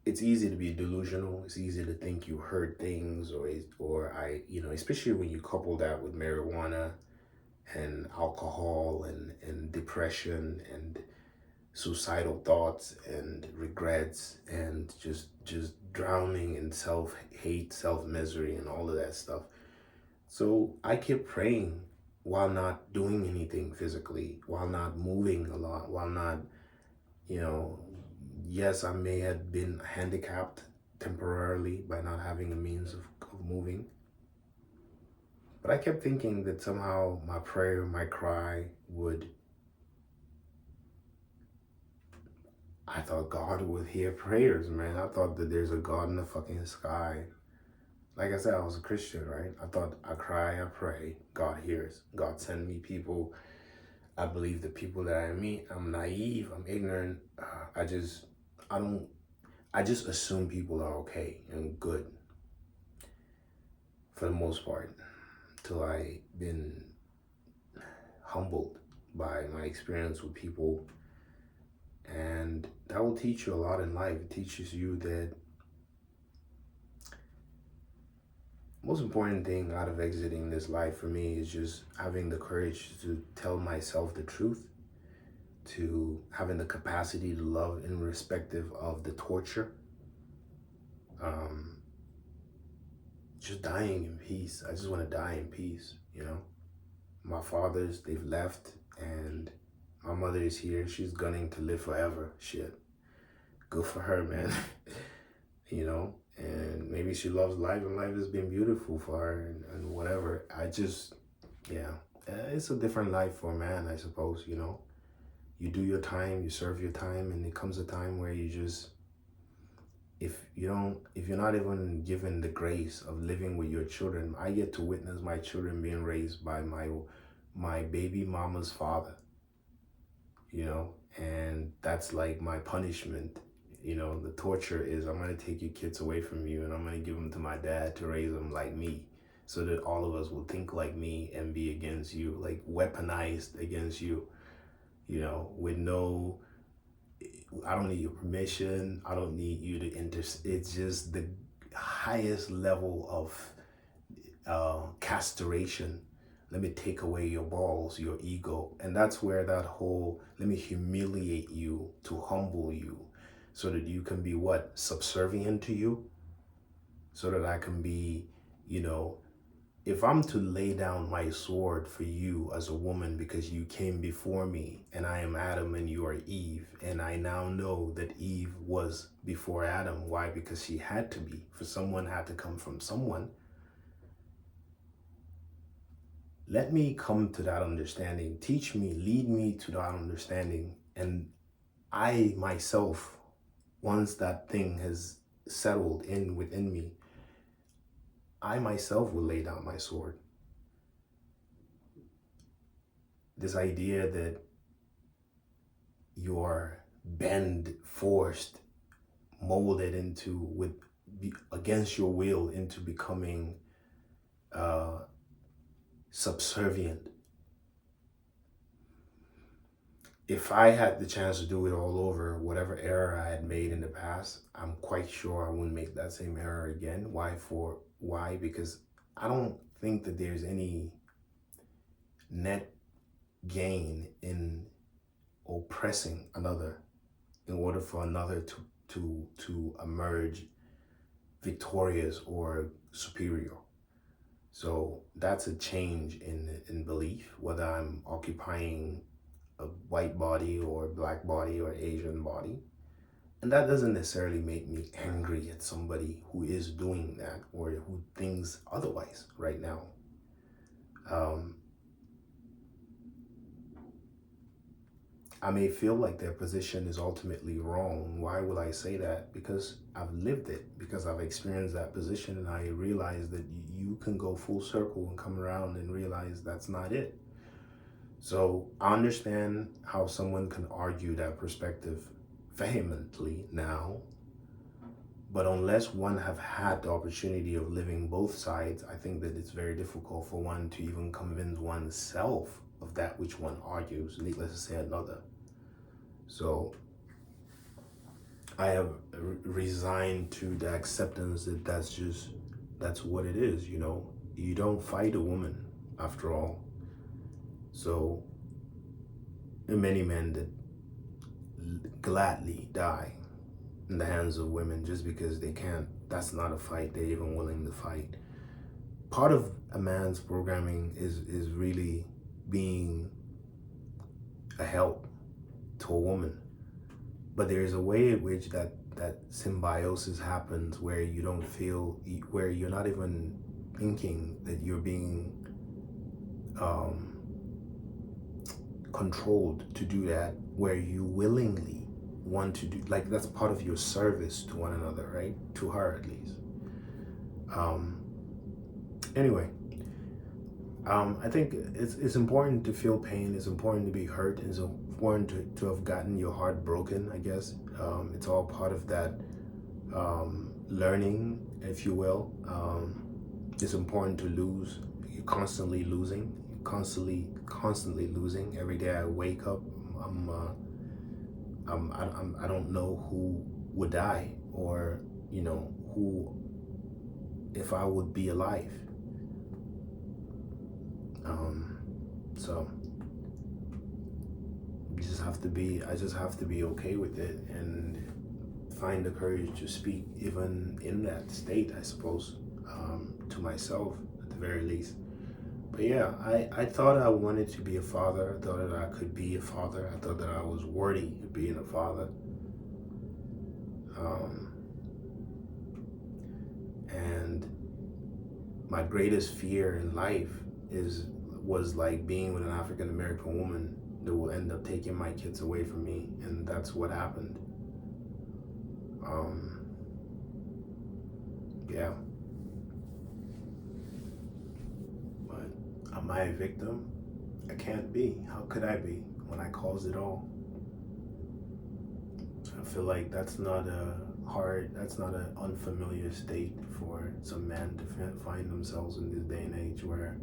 it's easy to be delusional. It's easy to think you heard things, or I, especially when you couple that with marijuana and alcohol and depression and suicidal thoughts and regrets and just drowning in self-hate, self-misery and all of that stuff. So I kept praying while not doing anything physically, while not moving a lot, while not, you know, yes, I may have been handicapped temporarily by not having a means of moving. But I kept thinking that somehow my prayer, my cry would, I thought God would hear prayers, man. I thought that there's a God in the fucking sky. Like I said, I was a Christian, right? I thought I cry, I pray, God hears. God send me people. I believe the people that I meet, I'm naive, I'm ignorant. I don't, I just assume people are okay and good for the most part, till I been humbled by my experience with people. And that will teach you a lot in life. It teaches you that most important thing out of exiting this life for me is just having the courage to tell myself the truth, to having the capacity to love irrespective of the torture, just dying in peace. I just want to die in peace, My fathers, they've left, and my mother is here. She's gunning to live forever. Shit. Good for her, man. And maybe she loves life and life has been beautiful for her and whatever. It's a different life for a man, I suppose, You do your time, you serve your time, and it comes a time where you just, if you're not even given the grace of living with your children, I get to witness my children being raised by my baby mama's father, and that's like my punishment. The torture is I'm going to take your kids away from you and I'm going to give them to my dad to raise them like me, so that all of us will think like me and be against you, like weaponized against you, with no, I don't need your permission. I don't need you to it's just the highest level of castration. Let me take away your balls, your ego. And that's where that whole, let me humiliate you to humble you so that you can be what? Subservient to you? So that I can be, if I'm to lay down my sword for you as a woman because you came before me and I am Adam and you are Eve, and I now know that Eve was before Adam. Why? Because she had to be. For someone had to come from someone. Let me come to that understanding. Teach me, lead me to that understanding. And I myself, once that thing has settled in within me, I myself will lay down my sword. This idea that you're bent, forced, molded into, against your will, into becoming subservient. If I had the chance to do it all over, whatever error I had made in the past, I'm quite sure I wouldn't make that same error again. Why? Because I don't think that there's any net gain in oppressing another in order for another to emerge victorious or superior. So that's a change in belief, whether I'm occupying a white body or black body or Asian body. And that doesn't necessarily make me angry at somebody who is doing that or who thinks otherwise right now. I may feel like their position is ultimately wrong. Why would I say that? Because I've lived it, because I've experienced that position, and I realize that you can go full circle and come around and realize that's not it. So I understand how someone can argue that perspective vehemently now, but unless one have had the opportunity of living both sides, I think that it's very difficult for one to even convince oneself of that which one argues, needless to say another. So I have resigned to the acceptance that that's what it is, you know. You don't fight a woman after all. So many men that gladly die in the hands of women just because they can't. That's not a fight they're even willing to fight. Part of a man's programming is really being a help to a woman. But there's a way in which that symbiosis happens where you don't feel, where you're not even thinking that you're being controlled to do that, where you willingly want to do, like that's part of your service to one another, right? To her at least. Anyway, I think it's important to feel pain. It's important to be hurt. It's important to have gotten your heart broken, I guess. It's all part of that learning, if you will. It's important to lose. You're constantly losing. You're constantly losing. Every day I wake up, I don't know who would die, or you know, who, if I would be alive. So I just have to be okay with it and find the courage to speak even in that state, I suppose, to myself at the very least. But yeah, I thought I wanted to be a father. I thought that I could be a father. I thought that I was worthy of being a father. And my greatest fear in life was like being with an African American woman that will end up taking my kids away from me, and that's what happened. Yeah. But am I a victim? I can't be. How could I be when I caused it all? I feel like that's not an unfamiliar state for some men to find themselves in this day and age, where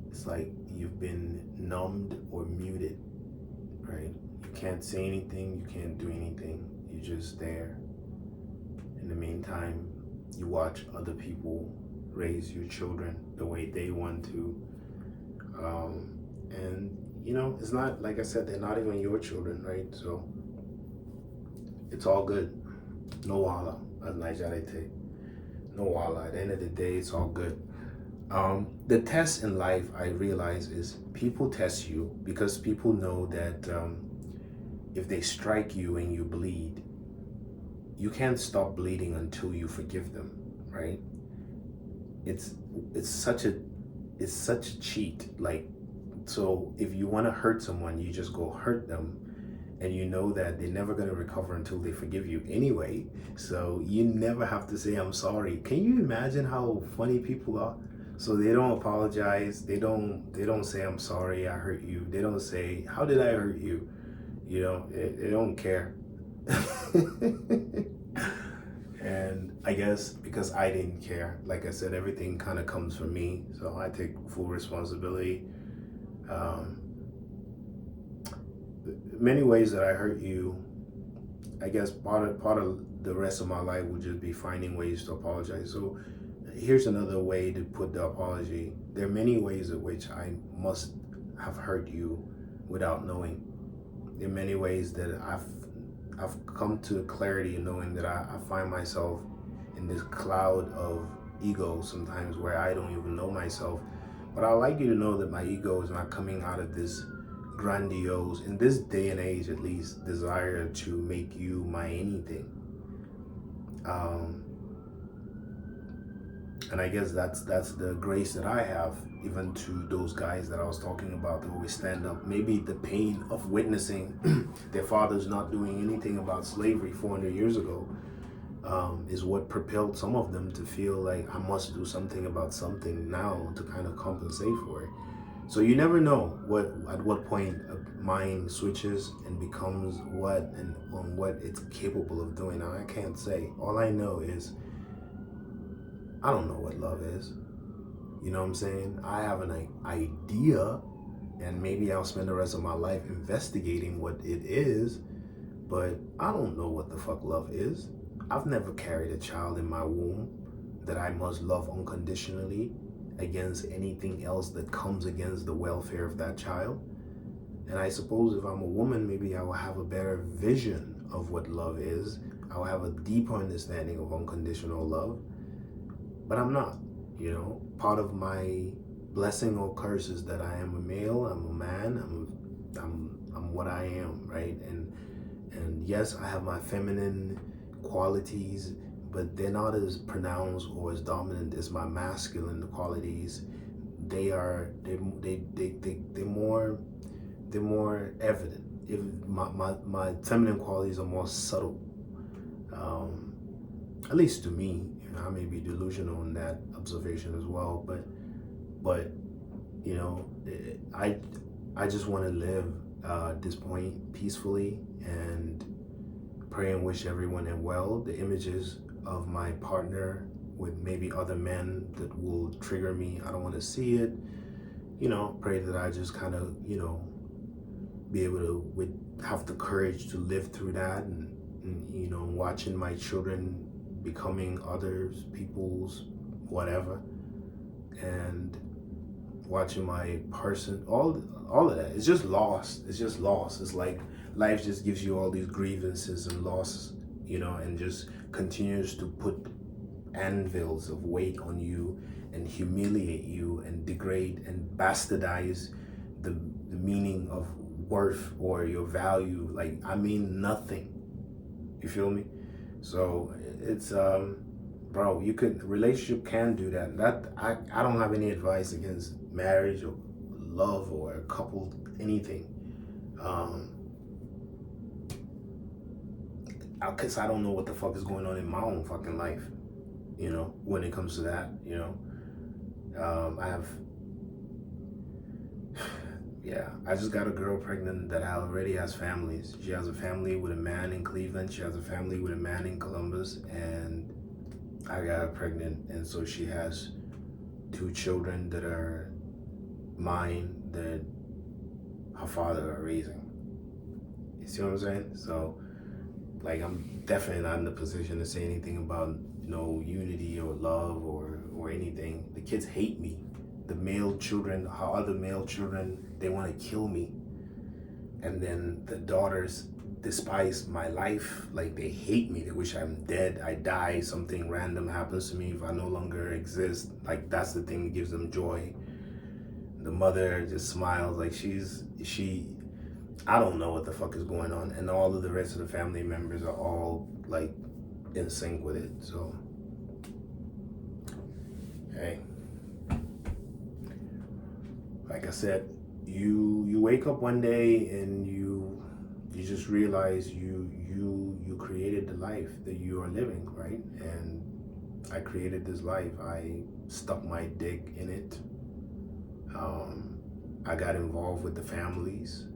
it's like you've been numbed or muted, right? You can't say anything, you can't do anything, you're just there. In the meantime, you watch other people raise your children the way they want to. And, you know, it's not, like I said, they're not even your children, right? So it's all good. No wala, as Nijarete. No wala. At the end of the day, it's all good. The test in life, I realize, is people test you because people know that if they strike you and you bleed, you can't stop bleeding until you forgive them, right? It's such a cheat. Like, so if you want to hurt someone, you just go hurt them, and you know that they're never going to recover until they forgive you anyway. So you never have to say I'm sorry. Can you imagine how funny people are? So they don't apologize. They don't say I'm sorry, I hurt you. They don't say how did I hurt you. You know, they don't care. And I guess because I didn't care, like I said, everything kind of comes from me, so I take full responsibility. Many ways that I hurt you, I guess part of the rest of my life would just be finding ways to apologize. So here's another way to put the apology. There are many ways in which I must have hurt you without knowing. There are many ways that I've come to clarity in knowing that I find myself in this cloud of ego sometimes where I don't even know myself. But I'd like you to know that my ego is not coming out of this grandiose, in this day and age at least, desire to make you my anything. And I guess that's the grace that I have, even to those guys that I was talking about that always stand up. Maybe the pain of witnessing their fathers not doing anything about slavery 400 years ago is what propelled some of them to feel like I must do something about something now to kind of compensate for it. So you never know at what point a mind switches and becomes what and on what it's capable of doing. Now I can't say. All I know is I don't know what love is. You know what I'm saying? I have an idea, and maybe I'll spend the rest of my life investigating what it is, but I don't know what the fuck love is. I've never carried a child in my womb that I must love unconditionally against anything else that comes against the welfare of that child. And I suppose if I'm a woman, maybe I will have a better vision of what love is. I'll have a deeper understanding of unconditional love. But I'm not, you know. Part of my blessing or curse is that I am a male, I'm a man, I'm what I am, right? And yes, I have my feminine qualities, but they're not as pronounced or as dominant as my masculine qualities. They're more evident. If my feminine qualities are more subtle, at least to me. I may be delusional in that observation as well, but you know, I just want to live this point peacefully and pray and wish everyone well. The images of my partner with maybe other men that will trigger me, I don't want to see it. You know, pray that I just kind of, you know, be able to have the courage to live through that, and you know, watching my children becoming others, people's, whatever, and watching my person, all of that. It's just lost. It's just lost. It's like life just gives you all these grievances and losses, you know, and just continues to put anvils of weight on you and humiliate you and degrade and bastardize the meaning of worth or your value. Like, I mean nothing. You feel me? So it's bro, relationship can do that. I don't have any advice against marriage or love or a couple, anything. Cause I don't know what the fuck is going on in my own fucking life, you know, when it comes to that, you know. Yeah, I just got a girl pregnant that already has families. She has a family with a man in Cleveland. She has a family with a man in Columbus, and I got her pregnant, and so she has 2 children that are mine that her father are raising. You see what I'm saying? So, like, I'm definitely not in the position to say anything about, you know, unity or love or anything. The kids hate me. The male children, her other male children, they want to kill me. And then the daughters despise my life. Like, they hate me. They wish I'm dead. I die. Something random happens to me if I no longer exist. Like, that's the thing that gives them joy. The mother just smiles like I don't know what the fuck is going on. And all of the rest of the family members are all like in sync with it. So, hey, like I said, you wake up one day and you just realize you created the life that you are living, right? And I created this life. I stuck my dick in it. I got involved with the families.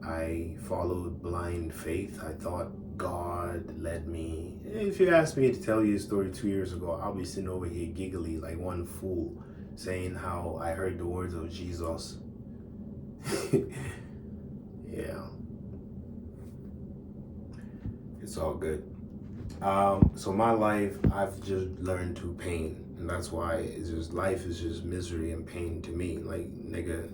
I followed blind faith. I thought God led me. If you asked me to tell you a story 2 years ago, I'll be sitting over here giggly like one fool, saying how I heard the words of Jesus. Yeah. It's all good. So my life, I've just learned through pain. And that's why it's just, life is just misery and pain to me. Like, nigga,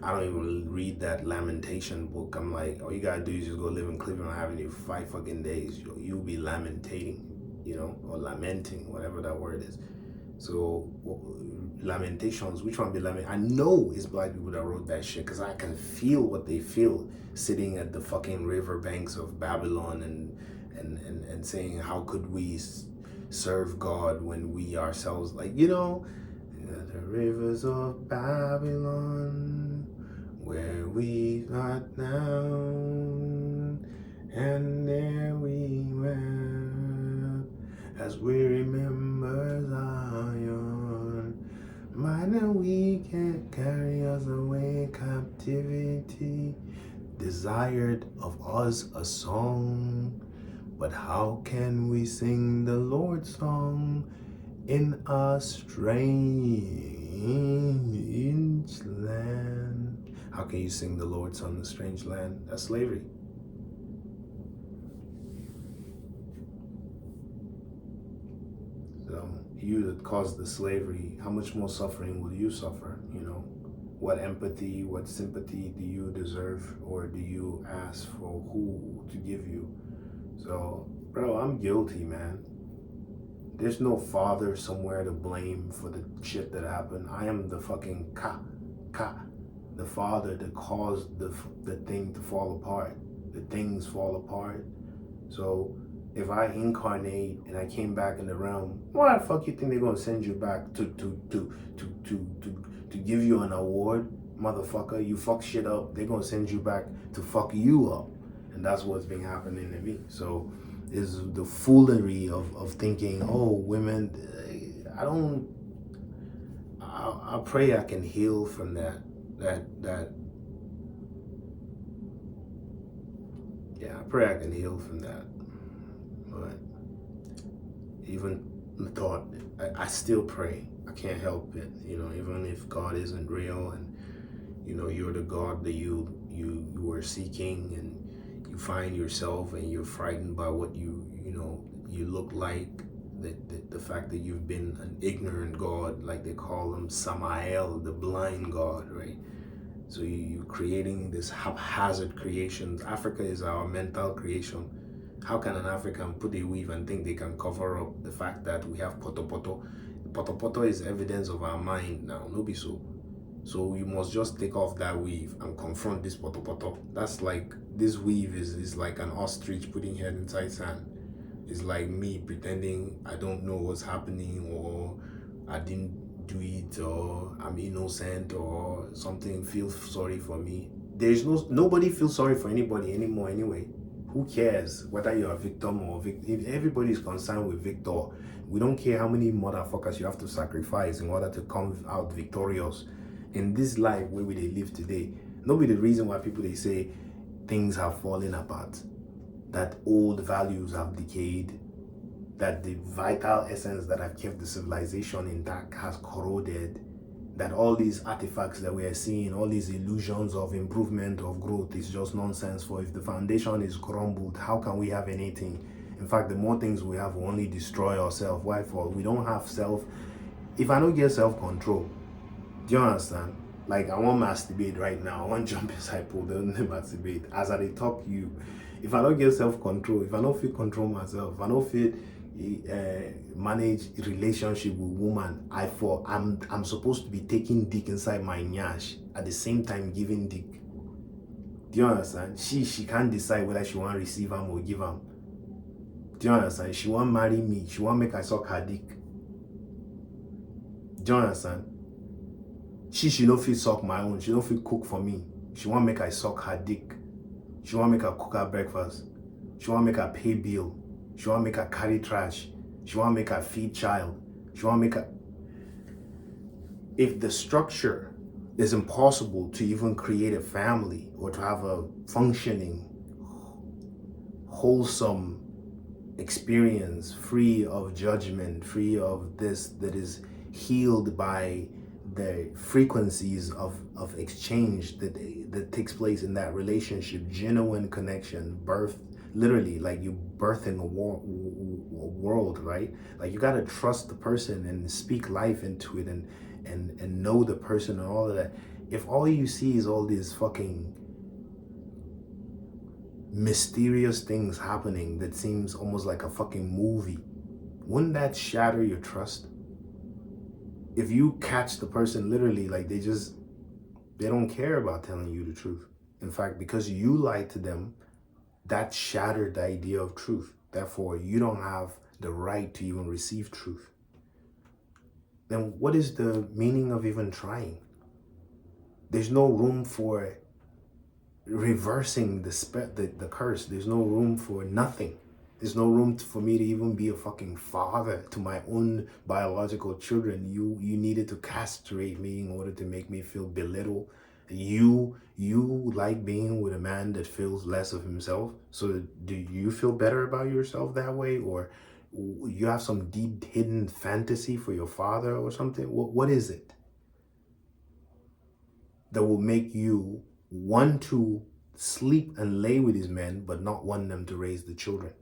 I don't even read that lamentation book. I'm like, all you gotta do is just go live in Cleveland Avenue for 5 fucking days. You'll be lamentating, you know, or lamenting, whatever that word is. So, Lamentations, which one be lament? I know it's black people that wrote that shit because I can feel what they feel sitting at the fucking river banks of Babylon and saying, how could we serve God when we ourselves, like, you know, the rivers of Babylon, where we art now. And there we went, as we remember Zion. Mind and we can carry us away captivity. Desired of us a song, but how can we sing the Lord's song in a strange land? How can you sing the Lord's song in a strange land? That's slavery. So you that caused the slavery, how much more suffering will you suffer? You know, what empathy, what sympathy do you deserve, or do you ask for who to give you? So, bro, I'm guilty, man. There's no father somewhere to blame for the shit that happened. I am the fucking the father that caused the thing to fall apart. The things fall apart. So if I incarnate and I came back in the realm, why the fuck you think they're gonna send you back to give you an award, motherfucker? You fuck shit up, they're gonna send you back to fuck you up. And that's what's been happening to me. So is the foolery of thinking, oh, women, I pray I can heal from that yeah, I pray I can heal from that. But even the thought, I still pray. I can't help it, you know, even if God isn't real and, you know, you're the God that you are seeking, and you find yourself and you're frightened by what you look like, the fact that you've been an ignorant God, like they call him Samael, the blind God, right? So you're creating this haphazard creations. Africa is our mental creation. How can an African put a weave and think they can cover up the fact that we have potopoto? Potopoto is evidence of our mind now, no be so. So we must just take off that weave and confront this potopoto. That's like, this weave is like an ostrich putting head inside sand. It's like me pretending I don't know what's happening, or I didn't do it, or I'm innocent, or something. Feel sorry for me. There's nobody feels sorry for anybody anymore anyway. Who cares whether you're a victim or if everybody's concerned with Victor. We don't care how many motherfuckers you have to sacrifice in order to come out victorious in this life where we they live today. Nobody the reason why people they say things have fallen apart, that old values have decayed, that the vital essence that have kept the civilization intact has corroded, that all these artifacts that we are seeing, all these illusions of improvement, of growth, is just nonsense. For if the foundation is crumbled, how can we have anything? In fact, the more things we have will only destroy ourselves. Why? For we don't have self. If I don't get self-control, do you understand? Like, I want masturbate right now. I want jump inside pool, don't masturbate. As I talk to you, if I don't get self-control, if I don't feel control myself, if I don't feel manage relationship with woman, I'm supposed to be taking dick inside my nyash at the same time giving dick. Do you understand? She can't decide whether she want to receive him or give him. Do you understand? She want marry me. She want make I suck her dick. Do you understand? She don't feel suck my own. She don't feel cook for me. She want make I suck her dick. She want make her cook her breakfast. She want make her pay bill. She want make her carry trash. She want make her feed child. She want make her... If the structure is impossible to even create a family or to have a functioning, wholesome experience, free of judgment, free of this, that is healed by the frequencies of exchange that takes place in that relationship, genuine connection, birth, literally, like you birth in a world, right? Like, you gotta trust the person and speak life into it and know the person and all of that. If all you see is all these fucking mysterious things happening that seems almost like a fucking movie, wouldn't that shatter your trust? If you catch the person literally, like, they don't care about telling you the truth. In fact, because you lied to them, that shattered the idea of truth. Therefore, you don't have the right to even receive truth. Then what is the meaning of even trying? There's no room for reversing the curse. There's no room for nothing. There's no room for me to even be a fucking father to my own biological children. You needed to castrate me in order to make me feel belittled. You like being with a man that feels less of himself. So do you feel better about yourself that way, or you have some deep hidden fantasy for your father or something? What is it that will make you want to sleep and lay with these men but not want them to raise the children?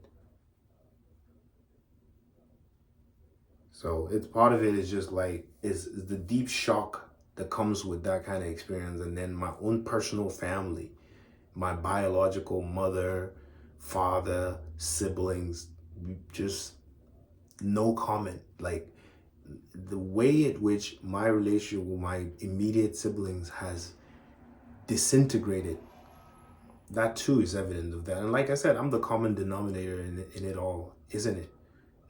So it's part of it is just like is the deep shock that comes with that kind of experience. And then my own personal family, my biological mother, father, siblings, just no comment. Like the way at which my relationship with my immediate siblings has disintegrated, that too is evident of that. And like I said, I'm the common denominator in it all, isn't it?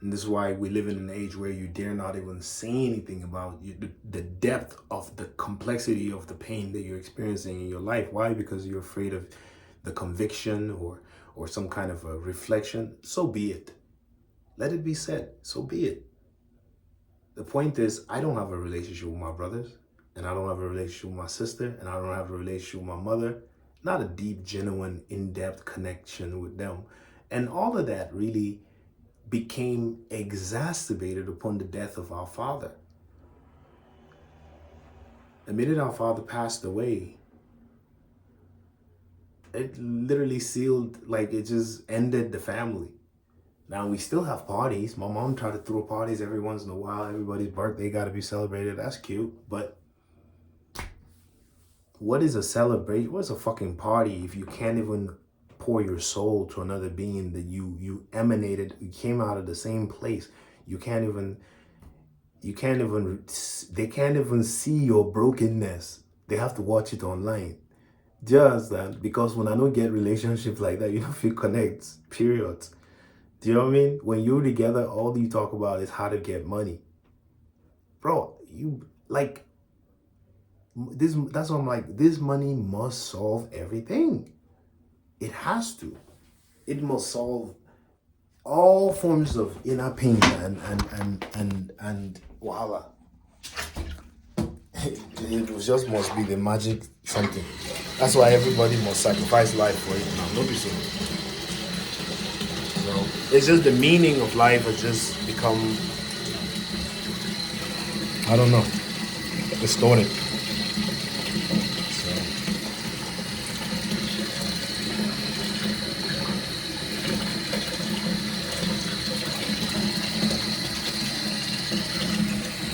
And this is why we live in an age where you dare not even say anything about the depth of the complexity of the pain that you're experiencing in your life. Why? Because you're afraid of the conviction or some kind of a reflection. So be it. Let it be said. So be it. The point is, I don't have a relationship with my brothers, and I don't have a relationship with my sister, and I don't have a relationship with my mother. Not a deep, genuine, in-depth connection with them. And all of that really became exacerbated upon the death of our father. The minute our father passed away, it literally sealed, like it just ended the family. Now we still have parties. My mom tried to throw parties every once in a while. Everybody's birthday got to be celebrated. That's cute. But what is a celebration? What's a fucking party if you can't even pour your soul to another being that you emanated, you came out of the same place? They can't even see your brokenness. They have to watch it online. Just that, because when I don't get relationships like that, you don't feel connects, period. Do you know what I mean? When you're together, all you talk about is how to get money. Bro, you like this, that's what I'm like, this money must solve everything. It has to. It must solve all forms of inner pain and voila. It just must be the magic something. That's why everybody must sacrifice life for it now. Don't be so. It's just the meaning of life has just become, I don't know, distorted.